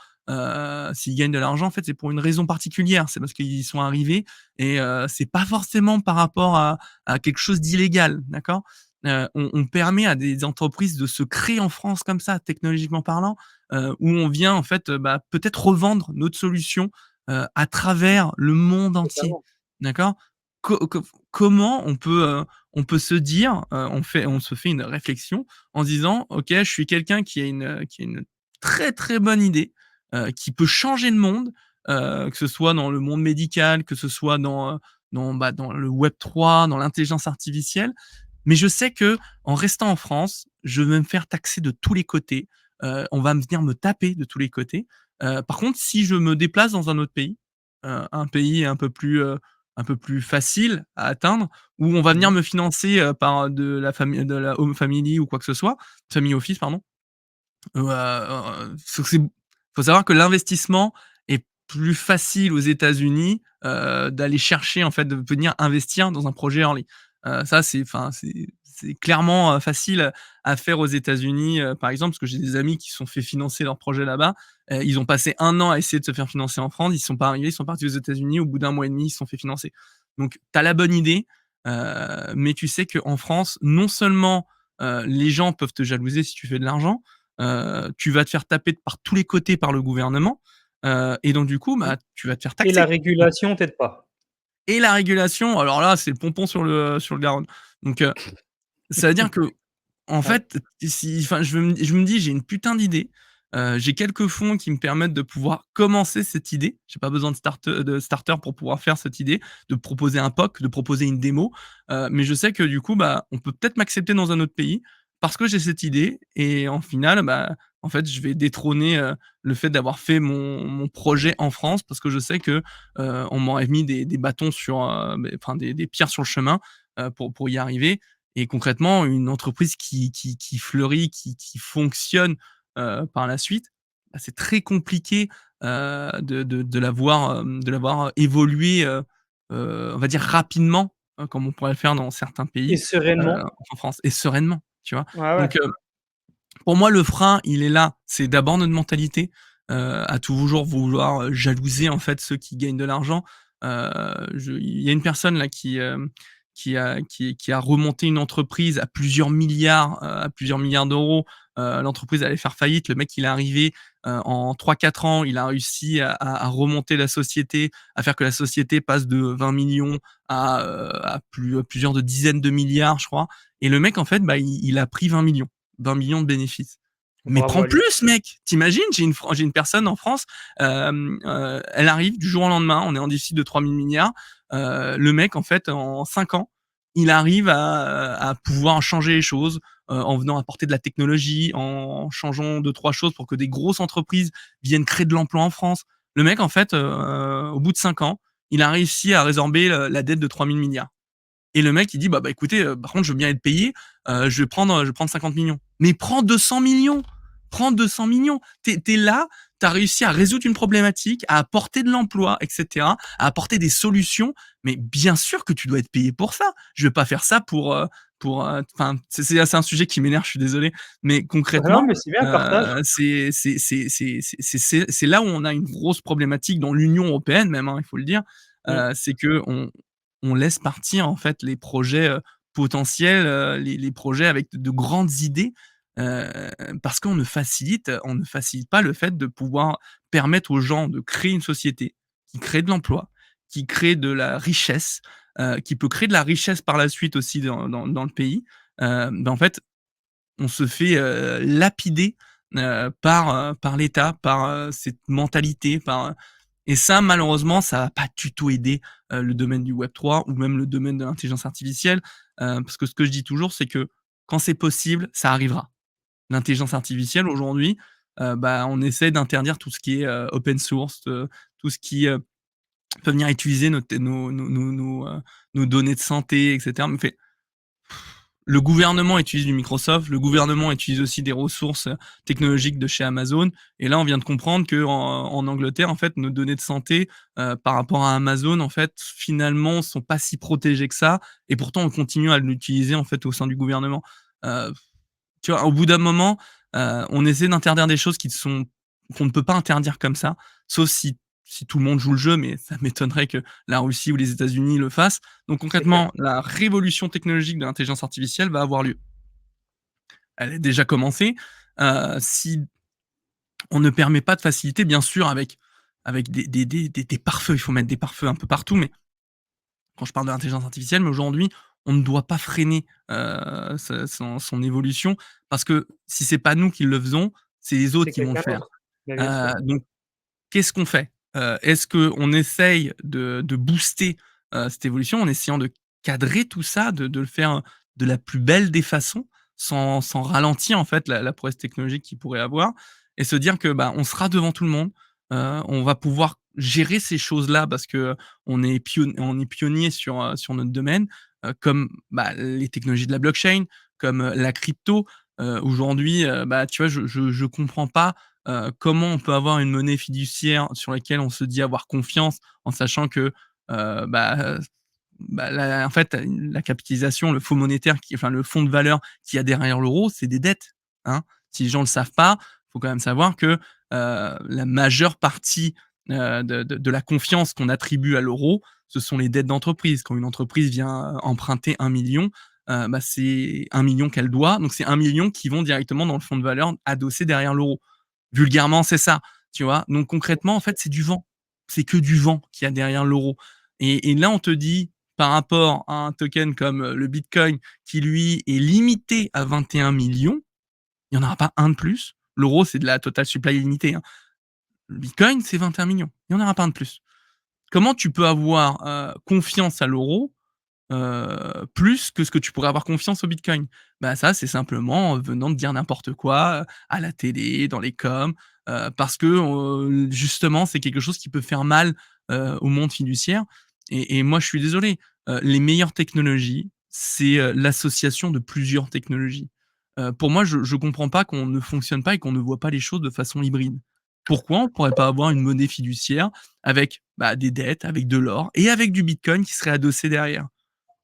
Speaker 2: S'ils gagnent de l'argent, en fait, c'est pour une raison particulière. C'est parce qu'ils y sont arrivés et c'est pas forcément par rapport à quelque chose d'illégal, d'accord? On permet à des entreprises de se créer en France comme ça, technologiquement parlant, où on vient en fait, peut-être revendre notre solution, à travers le monde entier,
Speaker 1: Totalement.
Speaker 2: d'accord? Comment on peut se dire, on se fait une réflexion en se disant: «OK, je suis quelqu'un qui a une très, très bonne idée, qui peut changer le monde», que ce soit dans le monde médical, que ce soit dans le web 3, dans l'intelligence artificielle. Mais je sais que en restant en France, je vais me faire taxer de tous les côtés. On va venir me taper de tous les côtés. Par contre, si je me déplace dans un autre pays, un pays un peu plus facile à atteindre, où on va venir
Speaker 1: Mmh.
Speaker 2: me financer, par de la home family ou quoi que ce soit, family office pardon, c'est faut savoir que l'investissement est plus facile aux États-Unis, d'aller chercher en fait, de venir investir dans un projet early. Ça c'est clairement, facile à faire aux États-Unis, par exemple, parce que j'ai des amis qui se sont fait financer leur projet là-bas Ils ont passé 1 an à essayer de se faire financer en France, ils sont pas arrivés, ils sont partis aux États-Unis, au bout d'1 mois et demi, ils se sont fait financer. Donc tu as la bonne idée, mais tu sais qu'en France, non seulement, les gens peuvent te jalouser si tu fais de l'argent, tu vas te faire taper par tous les côtés par le gouvernement, et donc du coup,
Speaker 1: Mmh.
Speaker 2: bah, tu vas te faire
Speaker 1: Et la
Speaker 2: taxer.
Speaker 1: régulation t'aide pas?
Speaker 2: Et la régulation, alors là, c'est le pompon sur le Garonne. Donc ça veut dire que en
Speaker 1: Ouais.
Speaker 2: fait, si enfin, je me dis: «J'ai une putain d'idée, j'ai quelques fonds qui me permettent de pouvoir commencer cette idée». J'ai pas besoin de starter pour pouvoir faire cette idée, de proposer un POC, de proposer une démo, mais je sais que du coup, bah, on peut peut-être m'accepter dans un autre pays parce que j'ai cette idée et en final, bah, en fait, je vais détrôner, le fait d'avoir fait mon projet en France parce que je sais que, on m'aurait mis des bâtons sur, beh, enfin des pierres sur le chemin, pour y arriver et concrètement, une entreprise qui fleurit, qui fonctionne, par la suite, bah, c'est très compliqué, de la voir évoluer, on va dire rapidement, comme on pourrait le faire dans certains
Speaker 1: Et
Speaker 2: pays,
Speaker 1: sereinement?
Speaker 2: en France et sereinement, tu vois?
Speaker 1: Ouais, ouais.
Speaker 2: Donc pour moi, le frein, il est là. C'est d'abord notre mentalité, à toujours vouloir, jalouser, en fait, ceux qui gagnent de l'argent. Il y a une personne là qui a remonté une entreprise à plusieurs milliards d'euros. L'entreprise allait faire faillite. Le mec, il est arrivé, en 3-4 ans, il a réussi à remonter la société, à faire que la société passe de 20 millions à plusieurs de dizaines de milliards, je crois et le mec, en fait, bah, il a pris 20 millions. 20 millions de bénéfices. Mais
Speaker 1: Bravo
Speaker 2: prends
Speaker 1: à lui.
Speaker 2: plus mec! Tu imagines? J'ai une personne en France, elle arrive du jour au lendemain, on est en déficit de 3 000 milliards. Le mec en fait en 5 ans, il arrive à pouvoir changer les choses, en venant apporter de la technologie, en changeant 2-3 choses pour que des grosses entreprises viennent créer de l'emploi en France. Le mec en fait, au bout de 5 ans, il a réussi à résorber la dette de 3 000 milliards. Et le mec, il dit: Bah, écoutez, par contre, je veux bien être payé, je vais prendre 50 millions. Mais prends 200 millions. Prends 200 millions. Tu es là, tu as réussi à résoudre une problématique, à apporter de l'emploi et cetera, à apporter des solutions, mais bien sûr que tu dois être payé pour ça. Je vais pas faire ça enfin, c'est un sujet qui m'énerve, je suis désolé, mais
Speaker 1: Bah, non,
Speaker 2: concrètement,
Speaker 1: mais c'est bien, partage.
Speaker 2: c'est là où on a une grosse problématique dans l'Union européenne même, hein, il faut le dire,
Speaker 1: Mmh.
Speaker 2: c'est qu'on laisse partir en fait les projets, potentiels, les projets avec de grandes idées, heu, parce on ne facilite pas le fait de pouvoir permettre aux gens de créer une société qui crée de l'emploi, qui crée de la richesse, qui peut créer de la richesse par la suite aussi dans le pays. Bah, en fait, on se fait, lapider, par l'État, par, cette mentalité, et ça malheureusement, ça va pas du tout aider, le domaine du web 3 ou même le domaine de l'intelligence artificielle, parce que ce que je dis toujours, c'est que quand c'est possible, ça arrivera. L'intelligence artificielle aujourd'hui, bah, on essaie d'interdire tout ce qui est, open source, tout ce qui, peut venir utiliser nos données de santé et cetera. Mais le gouvernement utilise du Microsoft, le gouvernement utilise aussi des ressources, technologiques de chez Amazon et là, on vient de comprendre qu'en Angleterre, en fait, nos données de santé, par rapport à Amazon, en fait, finalement, sont pas si protégées que ça et pourtant on continue à l'utiliser, en fait, au sein du gouvernement. Heu, Tu vois, au bout d'un moment, on essaie d'interdire des choses qu'on ne peut pas interdire comme ça, sauf si tout le monde joue le jeu, mais ça m'étonnerait que la Russie ou les États-Unis le fassent. Donc
Speaker 1: C'est clair.
Speaker 2: concrètement, la révolution technologique de l'intelligence artificielle va avoir lieu. Elle est déjà commencée. Si on ne permet pas de faciliter, bien sûr, avec des pare-feux, il faut mettre des pare-feux un peu partout, mais quand je parle de l'intelligence artificielle, mais aujourd'hui, on ne doit pas freiner, son évolution parce que si c'est pas nous qui le faisons, c'est les autres
Speaker 1: C'est
Speaker 2: qui vont le
Speaker 1: quelqu'un
Speaker 2: faire.
Speaker 1: d'autre. Bah, bien sûr.
Speaker 2: Donc qu'est-ce qu'on fait? Est-ce qu'on essaye de booster, cette évolution en essayant de cadrer tout ça, de le faire de la plus belle des façons, sans ralentir en fait la prouesse technologique qu'il pourrait avoir et se dire que, bah, on sera devant tout le monde, on va pouvoir gérer ces choses-là parce qu'on est pionnier sur notre domaine, comme, bah, les technologies de la blockchain, comme, la crypto. Aujourd'hui, bah, tu vois, je comprends pas, comment on peut avoir une monnaie fiduciaire sur laquelle on se dit avoir confiance en sachant que, bah, la en fait, la capitalisation, le fonds monétaire le fonds de valeur qu'il y a derrière l'euro, c'est des dettes, hein. Si les gens le savent pas, faut quand même savoir que, la majeure partie, de la confiance qu'on attribue à l'euro, ce sont les dettes d'entreprise. Quand une entreprise vient, emprunter 1 000 000, bah, c'est 1 000 000 qu'elle doit, donc c'est 1 000 000 qui vont directement dans le fonds de valeur adossé derrière l'euro. Vulgairement, c'est ça, tu vois? Donc concrètement, en fait, c'est du vent. C'est que du vent qu'il y a derrière l'euro et là, on te dit, par rapport à un token comme, le bitcoin qui lui est limité à 21 millions, il y en aura pas un de plus. L'euro, c'est de la total supply illimitée, hein. Le bitcoin, c'est 21 millions. Il y en aura pas un de plus. Comment tu peux avoir, confiance à l'euro, plus que ce que tu pourrais avoir confiance au bitcoin? Bah, ça, c'est simplement, venant de dire n'importe quoi, à la télé, dans les coms, parce que, justement, c'est quelque chose qui peut faire mal, au monde fiduciaire et moi, je suis désolé, les meilleures technologies, c'est, l'association de plusieurs technologies. Pour moi, je comprends pas qu'on ne fonctionne pas et qu'on ne voit pas les choses de façon hybride. Pourquoi on pourrait pas avoir une monnaie fiduciaire avec, bah, des dettes, avec de l'or et avec du bitcoin qui serait adossé derrière?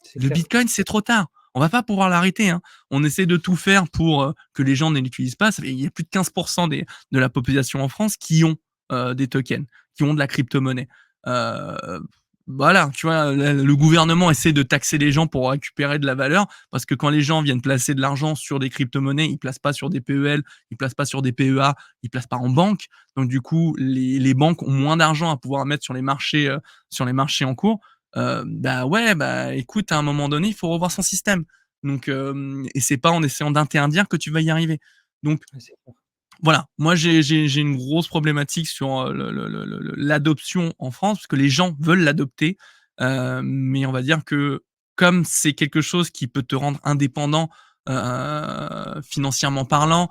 Speaker 1: C'est
Speaker 2: Le
Speaker 1: clair.
Speaker 2: bitcoin, c'est trop tard. On va pas pouvoir l'arrêter, hein. On essaie de tout faire pour, que les gens ne l'utilisent pas. Ça fait il y a plus de 15 des de la population en France qui ont, des tokens, qui ont de la crypto-monnaie. Heu, voilà, tu vois? Le gouvernement essaie de taxer les gens pour récupérer de la valeur, parce que quand les gens viennent placer de l'argent sur des crypto-monnaies, ils placent pas sur des PEL, ils placent pas sur des PEA, ils placent pas en banque. Donc du coup, les banques ont moins d'argent à pouvoir mettre sur les marchés en cours. Bah, ouais, bah, écoute, à un moment donné, il faut revoir son système. Donc, et c'est pas en essayant d'interdire que tu vas y arriver. Donc
Speaker 1: Ouais, c'est clair.
Speaker 2: voilà, moi j'ai une grosse problématique sur, l'adoption en France, parce que les gens veulent l'adopter, mais on va dire que comme c'est quelque chose qui peut te rendre indépendant, financièrement parlant,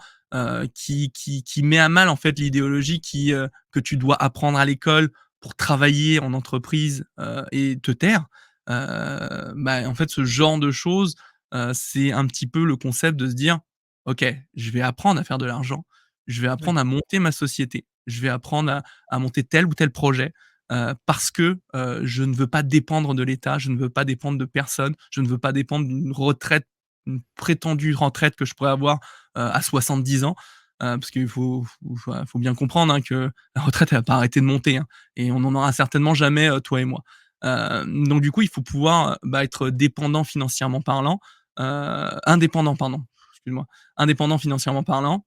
Speaker 2: qui met à mal en fait l'idéologie que tu dois apprendre à l'école pour travailler en entreprise, et te taire, bah, en fait ce genre de choses, c'est un petit peu le concept de se dire: «OK, je vais apprendre à faire de l'argent, je vais
Speaker 1: Ouais,
Speaker 2: apprendre à monter ma société. Je vais apprendre à monter tel ou tel projet, parce que, je ne veux pas dépendre de l'État, je ne veux pas dépendre de personne, je ne veux pas dépendre d'une retraite, une prétendue retraite que je pourrais avoir, à 70 ans. Parce qu'il faut bien comprendre, hein, que la retraite, elle va pas arrêter de monter, hein, et on n'en aura certainement jamais, toi et moi. Donc du coup, il faut pouvoir, bah, être dépendant financièrement parlant, indépendant pardon, excuse-moi, indépendant financièrement parlant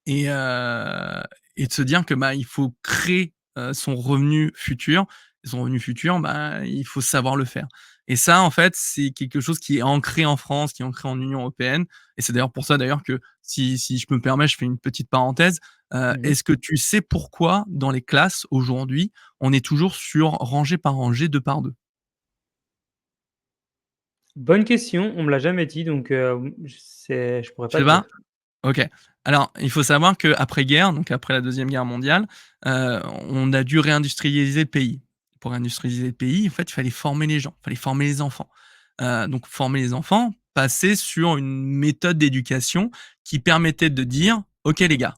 Speaker 2: et et de se dire que, bah, il faut créer, son revenu futur. Son revenu futur, bah, il faut savoir le faire et ça, en fait, c'est quelque chose qui est ancré en France, qui est ancré en Union européenne et c'est d'ailleurs pour ça d'ailleurs que si je me permets, je fais une petite parenthèse.
Speaker 1: Mmh.
Speaker 2: Est-ce que tu sais pourquoi dans les classes aujourd'hui, on est toujours sur rangée par rangée, 2 par 2?
Speaker 1: Bonne question, on me l'a jamais dit donc je pourrais
Speaker 2: Tu
Speaker 1: pas
Speaker 2: sais
Speaker 1: te
Speaker 2: pas?
Speaker 1: dire.
Speaker 2: OK. Alors, il faut savoir qu'après-guerre, donc après la Deuxième Guerre mondiale, on a dû réindustrialiser le pays. Pour réindustrialiser le pays, en fait, il fallait former les gens, il fallait former les enfants. Donc former les enfants, passer sur une méthode d'éducation qui permettait de dire: «OK les gars,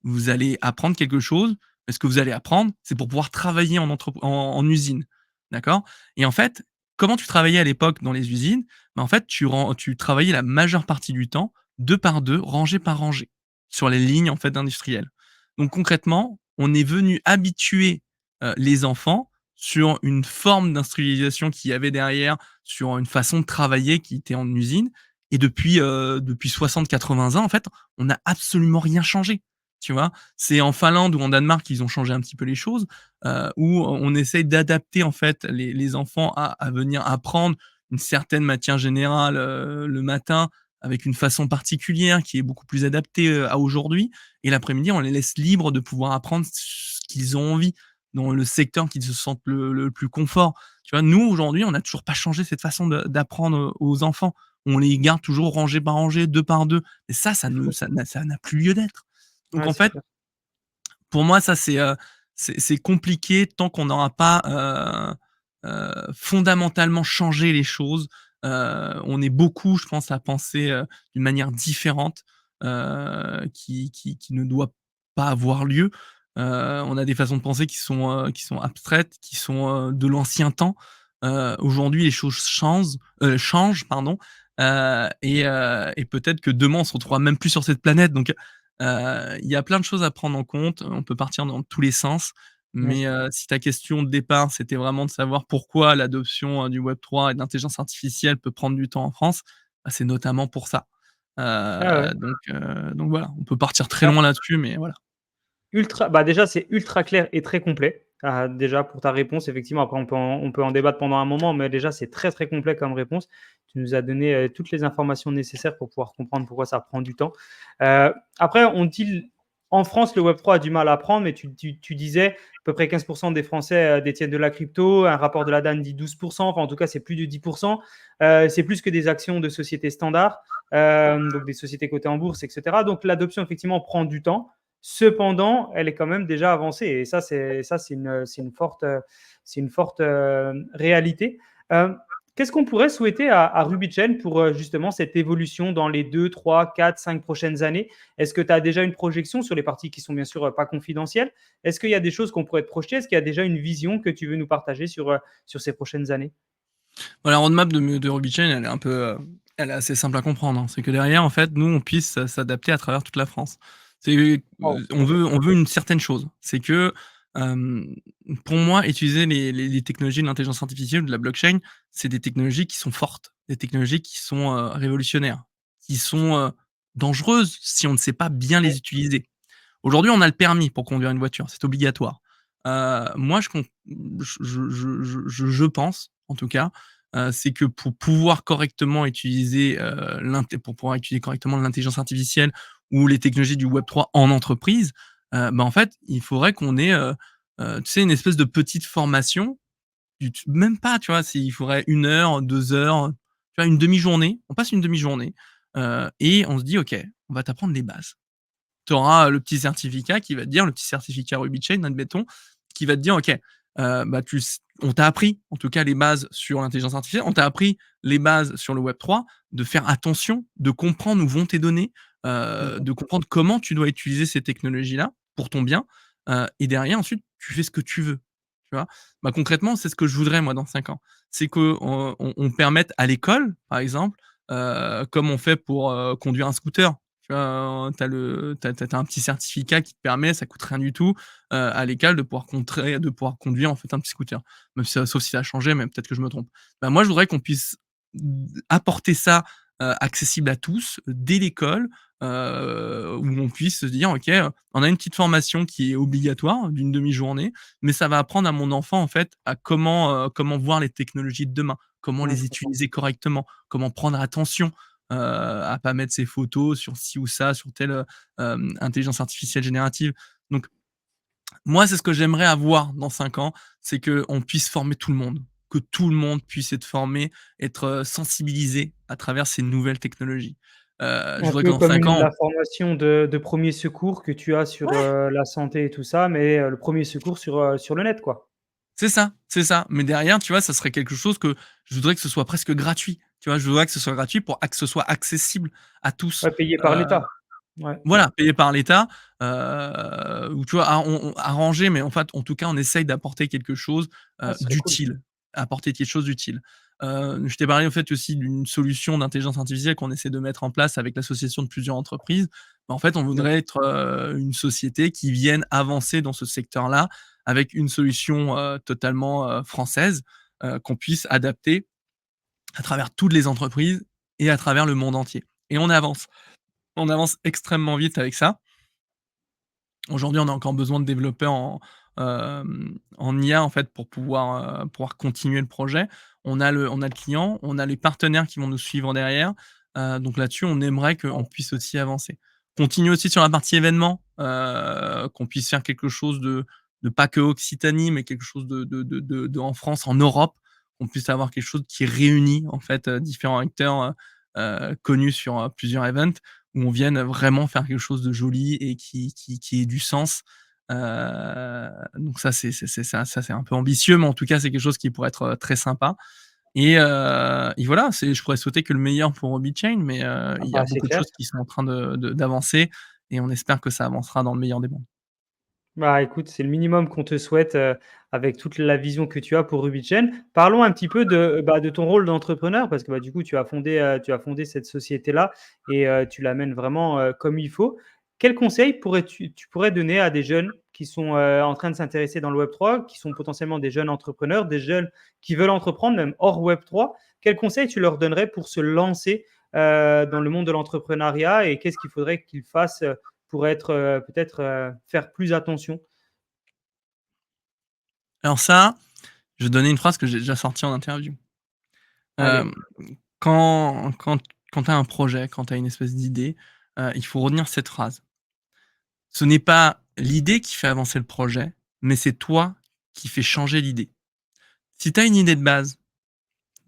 Speaker 2: vous allez apprendre quelque chose, mais ce que vous allez apprendre, c'est pour pouvoir travailler en usine». D'accord? Et en fait, comment tu travaillais à l'époque dans les usines? Bah, en fait, tu travaillais la majeure partie du temps 2 par 2, rangée par rangée, sur les lignes, en fait, industrielles. Donc concrètement, on est venu habituer, les enfants sur une forme d'industrialisation qu'il y avait derrière, sur une façon de travailler qui était en usine et depuis 60-80 ans, en fait, on n'a absolument rien changé, tu vois? C'est en Finlande ou en Danemark qu'ils ont changé un petit peu les choses, où on essaye d'adapter, en fait, les enfants à venir apprendre une certaine matière générale, le matin avec une façon particulière qui est beaucoup plus adaptée, à aujourd'hui et l'après-midi, on les laisse libres de pouvoir apprendre ce qu'ils ont envie, dans le secteur qu'ils se sentent le plus confort. Tu vois? Nous, aujourd'hui, on n'a toujours pas changé cette façon d'apprendre, aux enfants. On les garde toujours rangés par rangées, 2 par 2 et ça
Speaker 1: C'est faux.
Speaker 2: ça n'a plus lieu d'être. Donc
Speaker 1: Ouais,
Speaker 2: en
Speaker 1: c'est
Speaker 2: fait,
Speaker 1: clair.
Speaker 2: pour moi, ça c'est compliqué tant qu'on n'aura pas, fondamentalement changé les choses. On est beaucoup, je pense, à penser, d'une manière différente, qui ne doit pas avoir lieu. On a des façons de penser qui sont abstraites, qui sont, de l'ancien temps. Aujourd'hui, les choses changent, pardon, et peut-être que demain, on se retrouvera même plus sur cette planète. Donc Il y a plein de choses à prendre en compte, on peut partir dans tous les sens,
Speaker 1: Bien
Speaker 2: mais
Speaker 1: sûr.
Speaker 2: si ta question de départ, c'était vraiment de savoir pourquoi l'adoption, du Web3 et de l'intelligence artificielle peut prendre du temps en France, bah, c'est notamment pour ça.
Speaker 1: Ah ouais.
Speaker 2: Donc voilà, on peut partir très loin là-dessus, mais voilà.
Speaker 1: Déjà, c'est ultra clair et très complet. Déjà pour ta réponse, effectivement, après on peut en débattre pendant un moment, mais déjà c'est très, très complet comme réponse. Tu nous as donné, toutes les informations nécessaires pour pouvoir comprendre pourquoi ça prend du temps. Après on dit en France, le Web3 a du mal à prendre, mais tu disais à peu près 15 des Français, détiennent de la crypto. Un rapport de la DAN dit 12, enfin en tout cas c'est plus de 10. C'est plus que des actions de sociétés standards, donc des sociétés cotées en bourse et cetera. Donc l'adoption effectivement prend du temps. Cependant, elle est quand même déjà avancée et c'est une forte réalité. Qu'est-ce qu'on pourrait souhaiter à RubyChain pour justement cette évolution dans les 2, 3, 4, 5 prochaines années? Est-ce que tu as déjà une projection sur les parties qui sont bien sûr pas confidentielles? Est-ce qu'il y a des choses qu'on pourrait te projeter? Est-ce qu'il y a déjà une vision que tu veux nous partager sur ces prochaines années?
Speaker 2: Bah, la roadmap de Robychain, elle est un peu, elle est assez simple à comprendre, hein. C'est que derrière, en fait, nous, on puisse s'adapter à travers toute la France. C'est,
Speaker 1: Wow,
Speaker 2: on
Speaker 1: ok.
Speaker 2: veut on veut une certaine chose, c'est que, hem, pour moi, utiliser les technologies de l'intelligence artificielle ou de la blockchain, c'est des technologies qui sont fortes, des technologies qui sont, révolutionnaires, qui sont, dangereuses si on ne sait pas bien
Speaker 1: Ouais,
Speaker 2: les utiliser. Aujourd'hui, on a le permis pour conduire une voiture, c'est obligatoire. Moi, je pense, en tout cas, c'est que pour pouvoir correctement utiliser, pour pouvoir utiliser correctement l'intelligence artificielle ou les technologies du Web3 en entreprise, bah, en fait, il faudrait qu'on ait, tu sais, une espèce de petite formation, même pas, tu vois? Il faudrait 1 heure, 2 heures, tu vois, une demi-journée. On passe une demi-journée, et on se dit: «OK, on va t'apprendre les bases». Tu auras le petit certificat qui va te dire, le petit certificat RubyChain, admettons, qui va te dire: «OK, bah, on t'a appris, en tout cas, les bases sur l'intelligence artificielle, on t'a appris les bases sur le Web3, de faire attention, de comprendre où vont tes données,
Speaker 1: d'accord.
Speaker 2: de comprendre comment tu dois utiliser ces technologies-là pour ton bien, et derrière, ensuite, tu fais ce que tu veux». Tu vois? Bah, concrètement, c'est ce que je voudrais, moi, dans 5 ans. C'est qu'on on permette à l'école, par exemple, comme on fait pour, conduire un scooter. Tu vois, tu as un petit certificat qui te permet, ça coûte rien du tout, à l'école de pouvoir conduire, en fait, un petit scooter. Même si sauf si ça a changé, mais peut-être que je me trompe. Bah, moi, je voudrais qu'on puisse apporter ça, accessible à tous, dès l'école, où on puisse se dire: «OK, on a une petite formation qui est obligatoire d'une demi-journée, mais ça va apprendre à mon enfant, en fait, à comment voir les technologies de demain, comment
Speaker 1: Ouais, je
Speaker 2: les
Speaker 1: comprends.
Speaker 2: utiliser correctement, comment prendre attention, à pas mettre ses photos sur ci ou ça, sur telle, intelligence artificielle générative». Donc moi, c'est ce que j'aimerais avoir dans 5 ans, c'est qu'on puisse former tout le monde, que tout le monde puisse être formé, être, sensibilisé à travers ces nouvelles technologies. Je
Speaker 1: Un
Speaker 2: voudrais que
Speaker 1: peu
Speaker 2: dans
Speaker 1: comme
Speaker 2: 5 ans
Speaker 1: la formation de 1 secours que tu as sur,
Speaker 2: ouais,
Speaker 1: la santé et tout ça, mais le premier secours sur le net, quoi.
Speaker 2: c'est ça. Mais derrière, tu vois, ça serait quelque chose que je voudrais que ce soit presque gratuit. Tu vois? Je voudrais que ce soit gratuit pour que ce soit accessible à tous.
Speaker 1: Ouais, payé par l'État. Ouais,
Speaker 2: Voilà, payé par l'État, ou tu vois, on arrangé, mais en fait, en tout cas, on essaye d'apporter quelque chose,
Speaker 1: ah, ce serait cool.
Speaker 2: d'utile, apporter quelque chose d'utile. Je t'ai parlé, en fait, aussi d'une solution d'intelligence artificielle qu'on essaie de mettre en place avec l'association de plusieurs entreprises. Bah, en fait, on voudrait
Speaker 1: D'accord.
Speaker 2: être, une société qui vienne avancer dans ce secteur-là avec une solution, totalement, française, qu'on puisse adapter à travers toutes les entreprises et à travers le monde entier et on avance. On avance extrêmement vite avec ça. Aujourd'hui, on a encore besoin de développeurs en IA, en fait, pour pouvoir continuer le projet. On a le client, on a les partenaires qui vont nous suivre derrière, donc là-dessus, on aimerait qu'on puisse aussi avancer. Continuer aussi sur la partie événements, qu'on puisse faire quelque chose de pas que Occitanie, mais quelque chose de en France, en Europe, qu'on puisse avoir quelque chose qui réunit, en fait, différents acteurs, connus sur, plusieurs events où on vienne vraiment faire quelque chose de joli et qui ait du sens. Donc ça, ça, c'est un peu ambitieux, mais en tout cas, c'est quelque chose qui pourrait être, très sympa et voilà, je pourrais souhaiter que le meilleur pour Hobbychain, mais
Speaker 1: Ah
Speaker 2: il y a
Speaker 1: bah, c'est
Speaker 2: beaucoup de
Speaker 1: clair.
Speaker 2: choses qui sont en train d'avancer et on espère que ça avancera dans le meilleur des mondes.
Speaker 1: Bah, écoute, c'est le minimum qu'on te souhaite, avec toute la vision que tu as pour RubyGen. Parlons un petit peu de ton rôle d'entrepreneur parce que, bah, du coup, tu as fondé cette société-là et tu la mènes vraiment, comme il faut. Quel conseil tu pourrais donner à des jeunes qui sont, en train de s'intéresser dans le Web3, qui sont potentiellement des jeunes entrepreneurs, des jeunes qui veulent entreprendre même hors Web3? Quel conseil tu leur donnerais pour se lancer, dans le monde de l'entrepreneuriat et qu'est-ce qu'il faudrait qu'ils fassent, pour être, peut-être, faire plus attention?
Speaker 2: Alors ça, je vais donner une phrase que j'ai déjà sortie en interview.
Speaker 1: Allez.
Speaker 2: Hem, quand tu as un projet, quand tu as une espèce d'idée, il faut retenir cette phrase. Ce n'est pas l'idée qui fait avancer le projet, mais c'est toi qui fais changer l'idée. Si tu as une idée de base,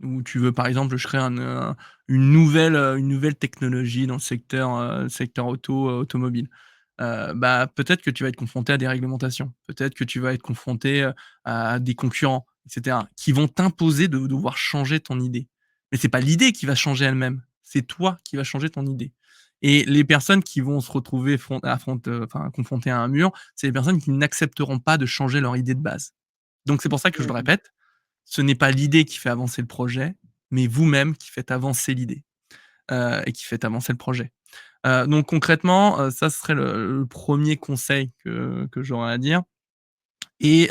Speaker 2: où tu veux, par exemple, je crée une nouvelle technologie dans le secteur automobile. Bah, peut-être que tu vas être confronté à des réglementations. Peut-être que tu vas être confronté, à des concurrents et cetera, qui vont t'imposer de devoir changer ton idée. Mais c'est pas l'idée qui va changer elle-même, c'est toi qui vas changer ton idée et les personnes qui vont se retrouver enfin, confrontées à un mur, c'est les personnes qui n'accepteront pas de changer leur idée de base. Donc c'est pour ça que je le
Speaker 1: Mmh.
Speaker 2: répète, ce n'est pas l'idée qui fait avancer le projet, mais vous-même qui faites avancer l'idée, et qui faites avancer le projet. Donc concrètement, ça ce serait le 1er conseil que j'aurais à dire et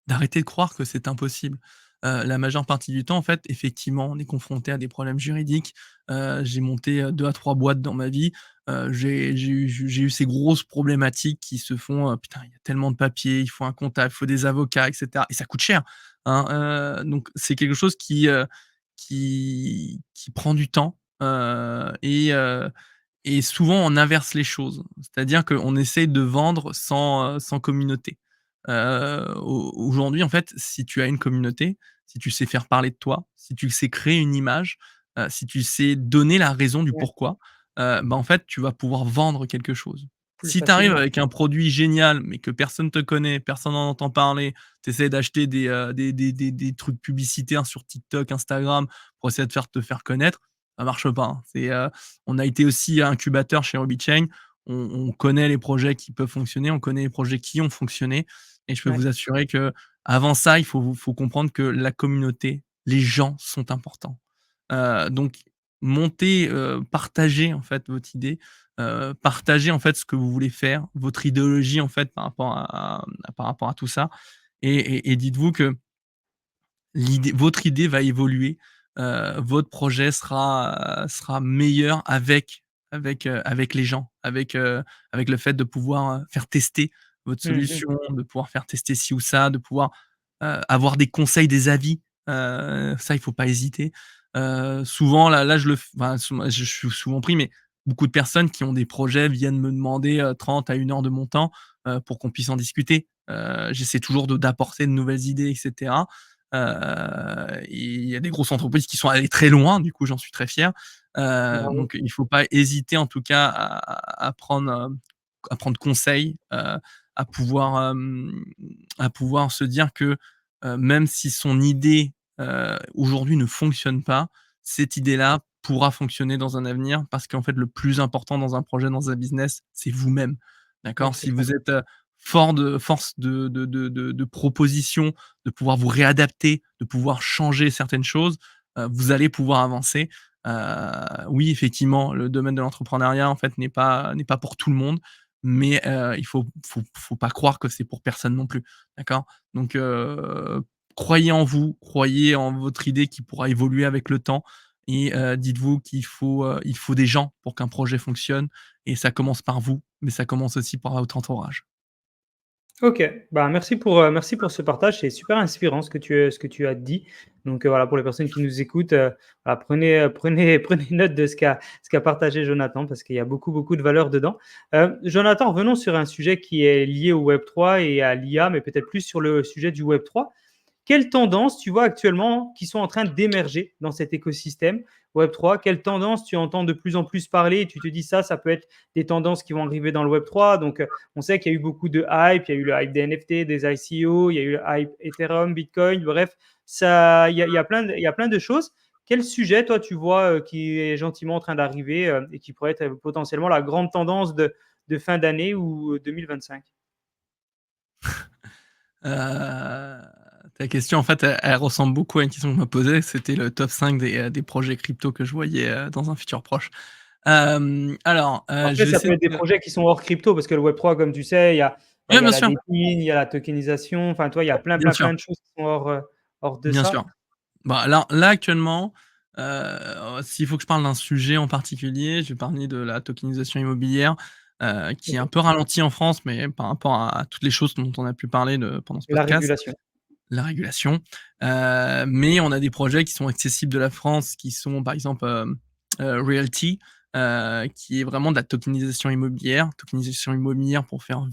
Speaker 2: d'arrêter de croire que c'est impossible. La majeure partie du temps, en fait, effectivement, on est confronté à des problèmes juridiques. J'ai monté, 2 à 3 boîtes dans ma vie. J'ai eu ces grosses problématiques qui se font, putain, il y a tellement de papiers, il faut un comptable, il faut des avocats et cetera et ça coûte cher, hein, donc c'est quelque chose qui prend du temps, et souvent on inverse les choses. C'est-à-dire qu'on essaye de vendre sans communauté. Aujourd'hui, en fait, si tu as une communauté, si tu sais faire parler de toi, si tu sais créer une image, si tu sais donner la raison du
Speaker 1: Ouais,
Speaker 2: pourquoi, bah, en fait, tu vas pouvoir vendre quelque chose.
Speaker 1: plus
Speaker 2: Si tu arrives
Speaker 1: facilement.
Speaker 2: avec un produit génial, mais que personne te connaît, personne n'en entend parler, tu essaies d'acheter des trucs publicitaires sur TikTok, Instagram pour essayer de te faire connaître, ça marche pas, hein. On a été aussi incubateur chez RubyChain. On connaît les projets qui peuvent fonctionner, on connaît les projets qui ont fonctionné et je peux
Speaker 1: Ouais,
Speaker 2: vous assurer que avant ça, il faut comprendre que la communauté, les gens sont importants. Donc montez, partagez en fait votre idée, partagez en fait ce que vous voulez faire, votre idéologie en fait par rapport à tout ça et dites-vous que votre idée va évoluer, votre projet sera meilleur avec les gens, avec le fait de pouvoir, faire tester votre
Speaker 1: mmh mh.
Speaker 2: solution, de pouvoir faire tester ci ou ça, de pouvoir, avoir des conseils, des avis, ça il faut pas hésiter. Souvent là je le f enfin je suis souvent pris, mais beaucoup de personnes qui ont des projets viennent me demander, 30 à 1 heure de mon temps, pour qu'on puisse en discuter. J'essaie toujours d'apporter de nouvelles idées et cetera. Et il y a des grosses entreprises qui sont allées très loin, du coup, j'en suis très fier.
Speaker 1: Bravo.
Speaker 2: Donc il faut pas hésiter en tout cas à prendre conseil, à pouvoir, à pouvoir se dire que, même si son idée, aujourd'hui ne fonctionne pas, cette idée-là pourra fonctionner dans un avenir parce qu'en fait, le plus important dans un projet, dans un business, c'est vous-même.
Speaker 1: Ouais,
Speaker 2: D'accord?
Speaker 1: c'est
Speaker 2: Si
Speaker 1: clair.
Speaker 2: vous êtes, force de proposition, de pouvoir vous réadapter, de pouvoir changer certaines choses, vous allez pouvoir avancer. Oui, effectivement, le domaine de l'entrepreneuriat, en fait, n'est pas pour tout le monde, mais il faut pas croire que c'est pour personne non plus, d'accord? Donc croyez en vous, croyez en votre idée qui pourra évoluer avec le temps et dites-vous il faut des gens pour qu'un projet fonctionne et ça commence par vous, mais ça commence aussi par votre entourage.
Speaker 1: OK, bah, merci pour ce partage. C'est super inspirant ce que tu as dit. Donc, voilà, pour les personnes qui nous écoutent, voilà, prenez note de ce qu'a partagé Jonathan parce qu'il y a beaucoup, beaucoup de valeur dedans. Jonathan, revenons sur un sujet qui est lié au Web3 et à l'IA, mais peut-être plus sur le sujet du Web3. Quelles tendances tu vois actuellement qui sont en train d'émerger dans cet écosystème Web3? Quelles tendances tu entends de plus en plus parler et tu te dis ça peut être des tendances qui vont arriver dans le Web3? Donc, on sait qu'il y a eu beaucoup de hype, il y a eu le hype des NFT, des ICO, il y a eu le hype Ethereum, Bitcoin, bref, il y a plein de choses. Quel sujet, toi, tu vois qui est gentiment en train d'arriver et qui pourrait être potentiellement la grande tendance de fin d'année ou 2025?
Speaker 2: Ta question, en fait, elle ressemble beaucoup à une question que je me posais. C'était le top 5 des projets crypto que je voyais, dans un futur proche. Alors,
Speaker 1: Après, ça
Speaker 2: j'essaie
Speaker 1: peut être des
Speaker 2: de
Speaker 1: projets qui sont hors crypto parce que le Web3, comme tu sais, bah,
Speaker 2: ouais,
Speaker 1: il y a
Speaker 2: bien
Speaker 1: la
Speaker 2: sûr,
Speaker 1: DeFi, il y a la tokenisation. Enfin, toi, il y a plein,
Speaker 2: bien
Speaker 1: plein,
Speaker 2: sûr,
Speaker 1: plein de choses qui sont hors de
Speaker 2: bien
Speaker 1: ça.
Speaker 2: sûr. Bah, là actuellement, s'il faut que je parle d'un sujet en particulier, je vais parler de la tokenisation immobilière, qui est
Speaker 1: OK.
Speaker 2: un peu ralentie en France, mais par rapport à toutes les choses dont on a pu parler pendant ce
Speaker 1: La
Speaker 2: podcast.
Speaker 1: régulation.
Speaker 2: La régulation, mais on a des projets qui sont accessibles de la France, qui sont par exemple, Realty, qui est vraiment de la tokenisation immobilière. Tokenisation immobilière pour faire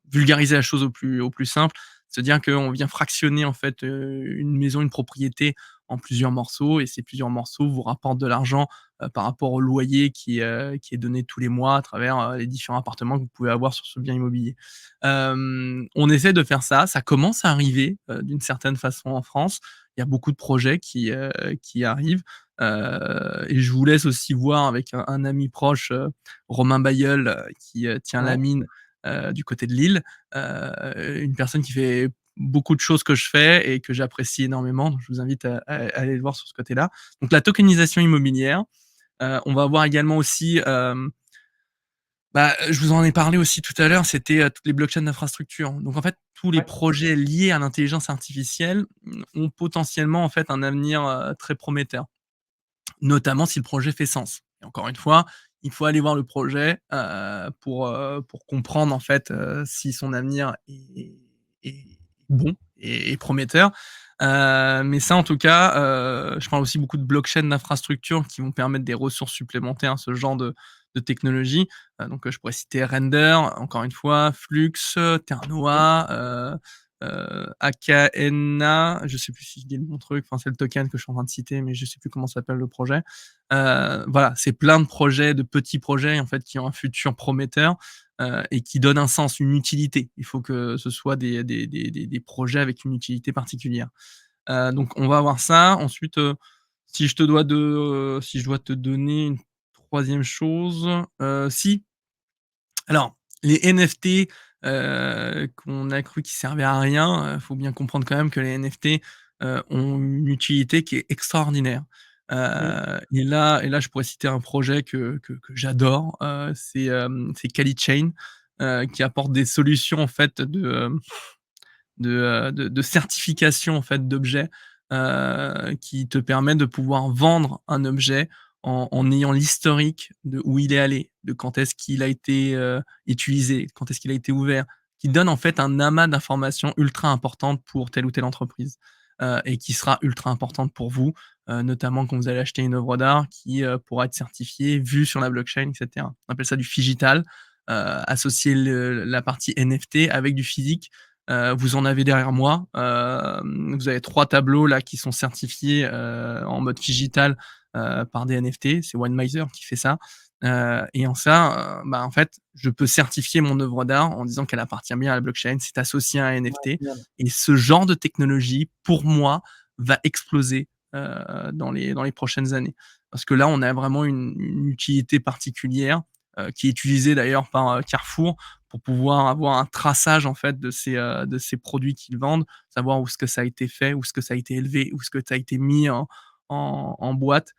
Speaker 2: vulgariser la chose au plus simple, c'est-à-dire qu'on vient fractionner en fait, une maison, une propriété en plusieurs morceaux et ces plusieurs morceaux vous rapportent de l'argent, par rapport au loyer qui est donné tous les mois à travers, les différents appartements que vous pouvez avoir sur ce bien immobilier. On essaie de faire ça. Ça commence à arriver, d'une certaine façon en France. Il y a beaucoup de projets qui arrivent, et je vous laisse aussi voir avec un ami proche, Romain Bailleul, qui, tient la
Speaker 1: Ouais.
Speaker 2: mine, du côté de Lille. Une personne qui fait beaucoup de choses que je fais et que j'apprécie énormément, donc je vous invite à aller le voir sur ce côté-là. Donc la tokenisation immobilière, on va avoir également aussi, bah, je vous en ai parlé aussi tout à l'heure, c'était, toutes les blockchains d'infrastructure. Donc en fait, tous les
Speaker 1: Ouais.
Speaker 2: projets liés à l'intelligence artificielle, ont potentiellement en fait un avenir, très prometteur, notamment si le projet fait sens. Et encore une fois, il faut aller voir le projet, pour comprendre en fait, si son avenir est bon et prometteur. Mais ça en tout cas, je parle aussi beaucoup de blockchains d'infrastructure qui vont permettre des ressources supplémentaires à ce genre de technologie. Donc, je pourrais citer Render, encore une fois, Flux,
Speaker 1: OK.
Speaker 2: Ternoa, Akana, je sais plus si je dis le bon truc, enfin c'est le token que je suis en train de citer, mais je sais plus comment s'appelle le projet. Voilà, c'est plein de projets, de petits projets en fait qui ont un futur prometteur, et qui donnent un sens, une utilité. Il faut que ce soit des projets avec une utilité particulière. Donc on va avoir ça. Ensuite, si je dois te donner une troisième chose, si alors, les NFT, qu'on a cru qu'ils servaient à rien, faut bien comprendre quand même que les NFT, ont une utilité qui est extraordinaire.
Speaker 1: Mmh.
Speaker 2: Et là, je pourrais citer un projet que j'adore, c'est Chain, qui apporte des solutions en fait de certification en fait d'objets, qui te permet de pouvoir vendre un objet en ayant l'historique de où il est allé, de quand est-ce qu'il a été, utilisé, quand est-ce qu'il a été ouvert, qui donne en fait un amas d'informations ultra importantes pour telle ou telle entreprise, et qui sera ultra importante pour vous, notamment quand vous allez acheter une œuvre d'art qui, pourra être certifiée, vue sur la blockchain et cetera. On appelle ça du phygital, associer la partie NFT avec du physique. Vous en avez derrière moi. Vous avez 3 tableaux là qui sont certifiés, en mode phygital, par des NFT. C'est OneMiser qui fait ça. Et en ça, bah, en fait, je peux certifier mon œuvre d'art en disant qu'elle appartient bien à la blockchain. C'est associé à un
Speaker 1: Ouais,
Speaker 2: NFT
Speaker 1: génial.
Speaker 2: et ce genre de technologie, pour moi, va exploser, dans les prochaines années. Parce que là, on a vraiment une utilité particulière, qui est utilisée d'ailleurs par, Carrefour pour pouvoir avoir un traçage en fait de ces produits qu'ils vendent, savoir où est-ce que ça a été fait, où est-ce que ça a été élevé, où est-ce que ça a été mis en boîte.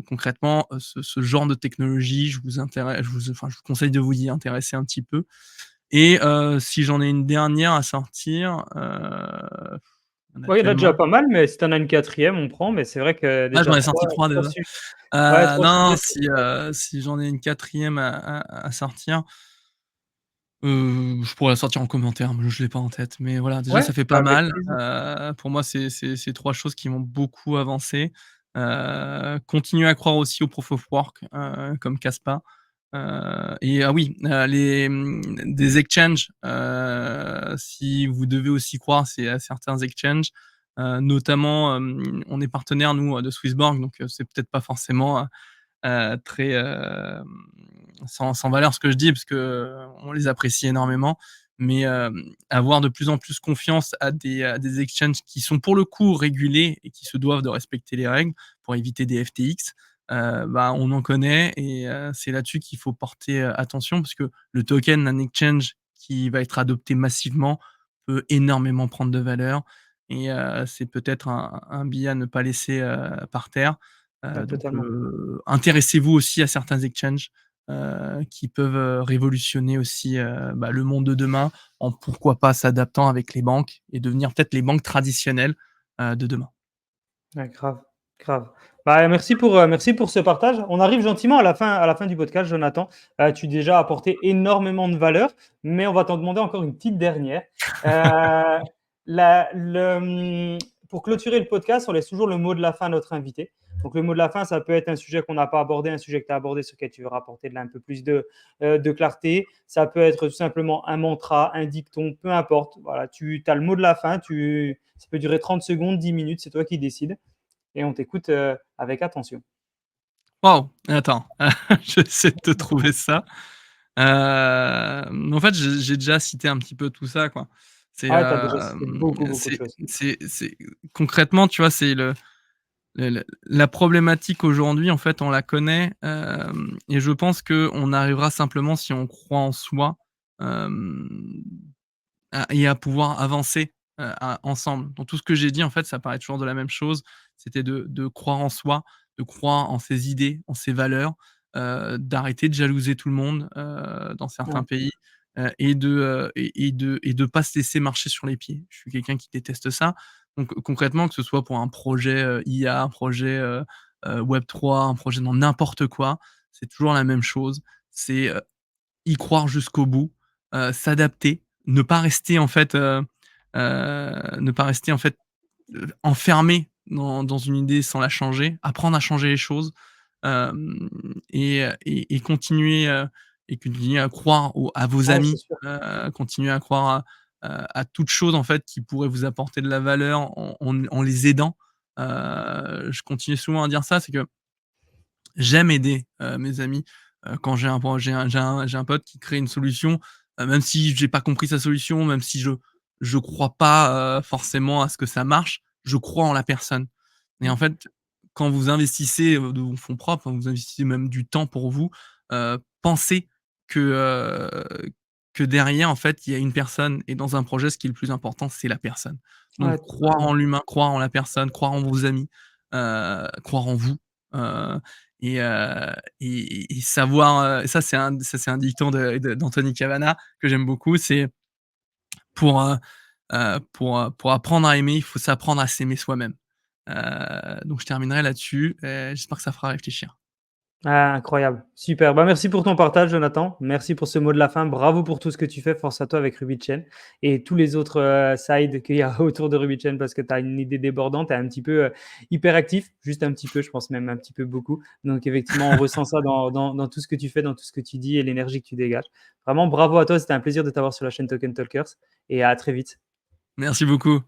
Speaker 2: Concrètement, ce genre de technologie, je vous conseille de vous y intéresser un petit peu et si j'en ai une dernière à sortir, il y en a
Speaker 1: Ouais, il y en a déjà
Speaker 2: tellement.
Speaker 1: pas mal, mais si tu en as une quatrième, on prend, mais c'est vrai que
Speaker 2: Ah,
Speaker 1: déjà
Speaker 2: j'en ai sorti 3
Speaker 1: 3
Speaker 2: déjà.
Speaker 1: ouais, 3
Speaker 2: Non,
Speaker 1: sujets, c'est
Speaker 2: si j'en ai une quatrième à sortir, je pourrais la sortir en commentaire, mais je l'ai pas en tête. Mais voilà, déjà
Speaker 1: ouais,
Speaker 2: ça fait
Speaker 1: bah,
Speaker 2: pas
Speaker 1: avec
Speaker 2: mal.
Speaker 1: plaisir.
Speaker 2: Pour moi, c'est 3 choses qui m'ont beaucoup avancé. Continuer à croire aussi au proof of work, comme Kaspa. Et ah oui, des exchanges, si vous devez aussi croire, c'est à certains exchanges, notamment, on est partenaire nous, de Swissborg, donc c'est peut-être pas forcément, très, sans valeur ce que je dis parce que, on les apprécie énormément. Mais, avoir de plus en plus confiance à des exchanges qui sont pour le coup régulés et qui se doivent de respecter les règles pour éviter des FTX, bah, on en connaît et c'est là-dessus qu'il faut porter, attention parce que le token d'un exchange qui va être adopté massivement peut énormément prendre de valeur et c'est peut-être un billet à ne pas laisser, par terre.
Speaker 1: Ouais,
Speaker 2: Donc,
Speaker 1: totalement.
Speaker 2: intéressez-vous aussi à certains exchanges, qui peuvent, révolutionner aussi, le monde de demain en pourquoi pas s'adaptant avec les banques et devenir peut-être les banques traditionnelles, de demain.
Speaker 1: Ouais, grave, grave. Bah, merci pour ce partage. On arrive gentiment à la fin du podcast, Jonathan. Tu déjà apporté énormément de valeur, mais on va t'en demander encore une petite dernière. Heu, la le, pour clôturer le podcast, on laisse toujours le mot de la fin à notre invité. Donc le mot de la fin, ça peut être un sujet qu'on n'a pas abordé, un sujet que tu as abordé sur lequel tu veux rapporter de là un peu plus de clarté. Ça peut être tout simplement un mantra, un dicton, peu importe. Voilà, tu as le mot de la fin, ça peut durer 30 secondes, 10 minutes, c'est toi qui décides et on t'écoute avec attention.
Speaker 2: Waouh! Attends, j'essaie de te trouver ça. En fait, j'ai déjà cité un petit peu tout ça, quoi. C'est,
Speaker 1: Ah ouais, tu as déjà cité beaucoup, beaucoup de choses.
Speaker 2: c'est concrètement, tu vois, c'est le la problématique aujourd'hui, en fait, on la connaît, et je pense qu'on arrivera simplement si on croit en soi, hem, à pouvoir avancer, ensemble. Dans tout ce que j'ai dit, en fait, ça paraît toujours de la même chose. C'était de croire en soi, de croire en ses idées, en ses valeurs, d'arrêter de jalouser tout le monde, dans certains
Speaker 1: Ouais,
Speaker 2: pays, et de pas se laisser marcher sur les pieds. Je suis quelqu'un qui déteste ça. Donc concrètement, que ce soit pour un projet, IA, un projet, Web3, un projet dans n'importe quoi, c'est toujours la même chose. C'est, y croire jusqu'au bout, s'adapter, ne pas rester en fait, ne pas rester en fait, enfermé dans une idée sans la changer, apprendre à changer les choses, et continuer à croire à vos
Speaker 1: ouais, c'est
Speaker 2: amis,
Speaker 1: sûr.
Speaker 2: continuer à croire à toute chose en fait qui pourrait vous apporter de la valeur en les aidant. Je continue souvent à dire ça, c'est que j'aime aider, mes amis, quand j'ai un pote qui crée une solution, même si j'ai pas compris sa solution, même si je crois pas, forcément à ce que ça marche, je crois en la personne et en
Speaker 1: Mmh.
Speaker 2: fait, quand vous investissez, de vos fonds propres, quand vous investissez même du temps pour vous, pensez que, que derrière, en fait, il y a une personne et dans un projet, ce qui est le plus important, c'est la personne. Donc
Speaker 1: Ouais,
Speaker 2: croire en
Speaker 1: totalement.
Speaker 2: l'humain, croire en la personne, croire en vos amis, croire en vous, heu et savoir, ça c'est un dicton d'Anthony Cavana que j'aime beaucoup, c'est pour, pour apprendre à aimer, il faut s'apprendre à s'aimer soi-même. Donc je terminerai là-dessus et j'espère que ça fera réfléchir.
Speaker 1: Ah, incroyable, super. Bah, merci pour ton partage, Jonathan. Merci pour ce mot de la fin. Bravo pour tout ce que tu fais. Force à toi avec RubyChain et tous les autres sides qu'il y a autour de RubyChain parce que tu as une idée débordante, tu es un petit peu hyperactif, juste un petit peu, je pense même un petit peu beaucoup. Donc, effectivement, on ressent ça dans tout ce que tu fais, dans tout ce que tu dis et l'énergie que tu dégages. Vraiment, bravo à toi. C'était un plaisir de t'avoir sur la chaîne Token Talkers et à très vite.
Speaker 2: Merci beaucoup.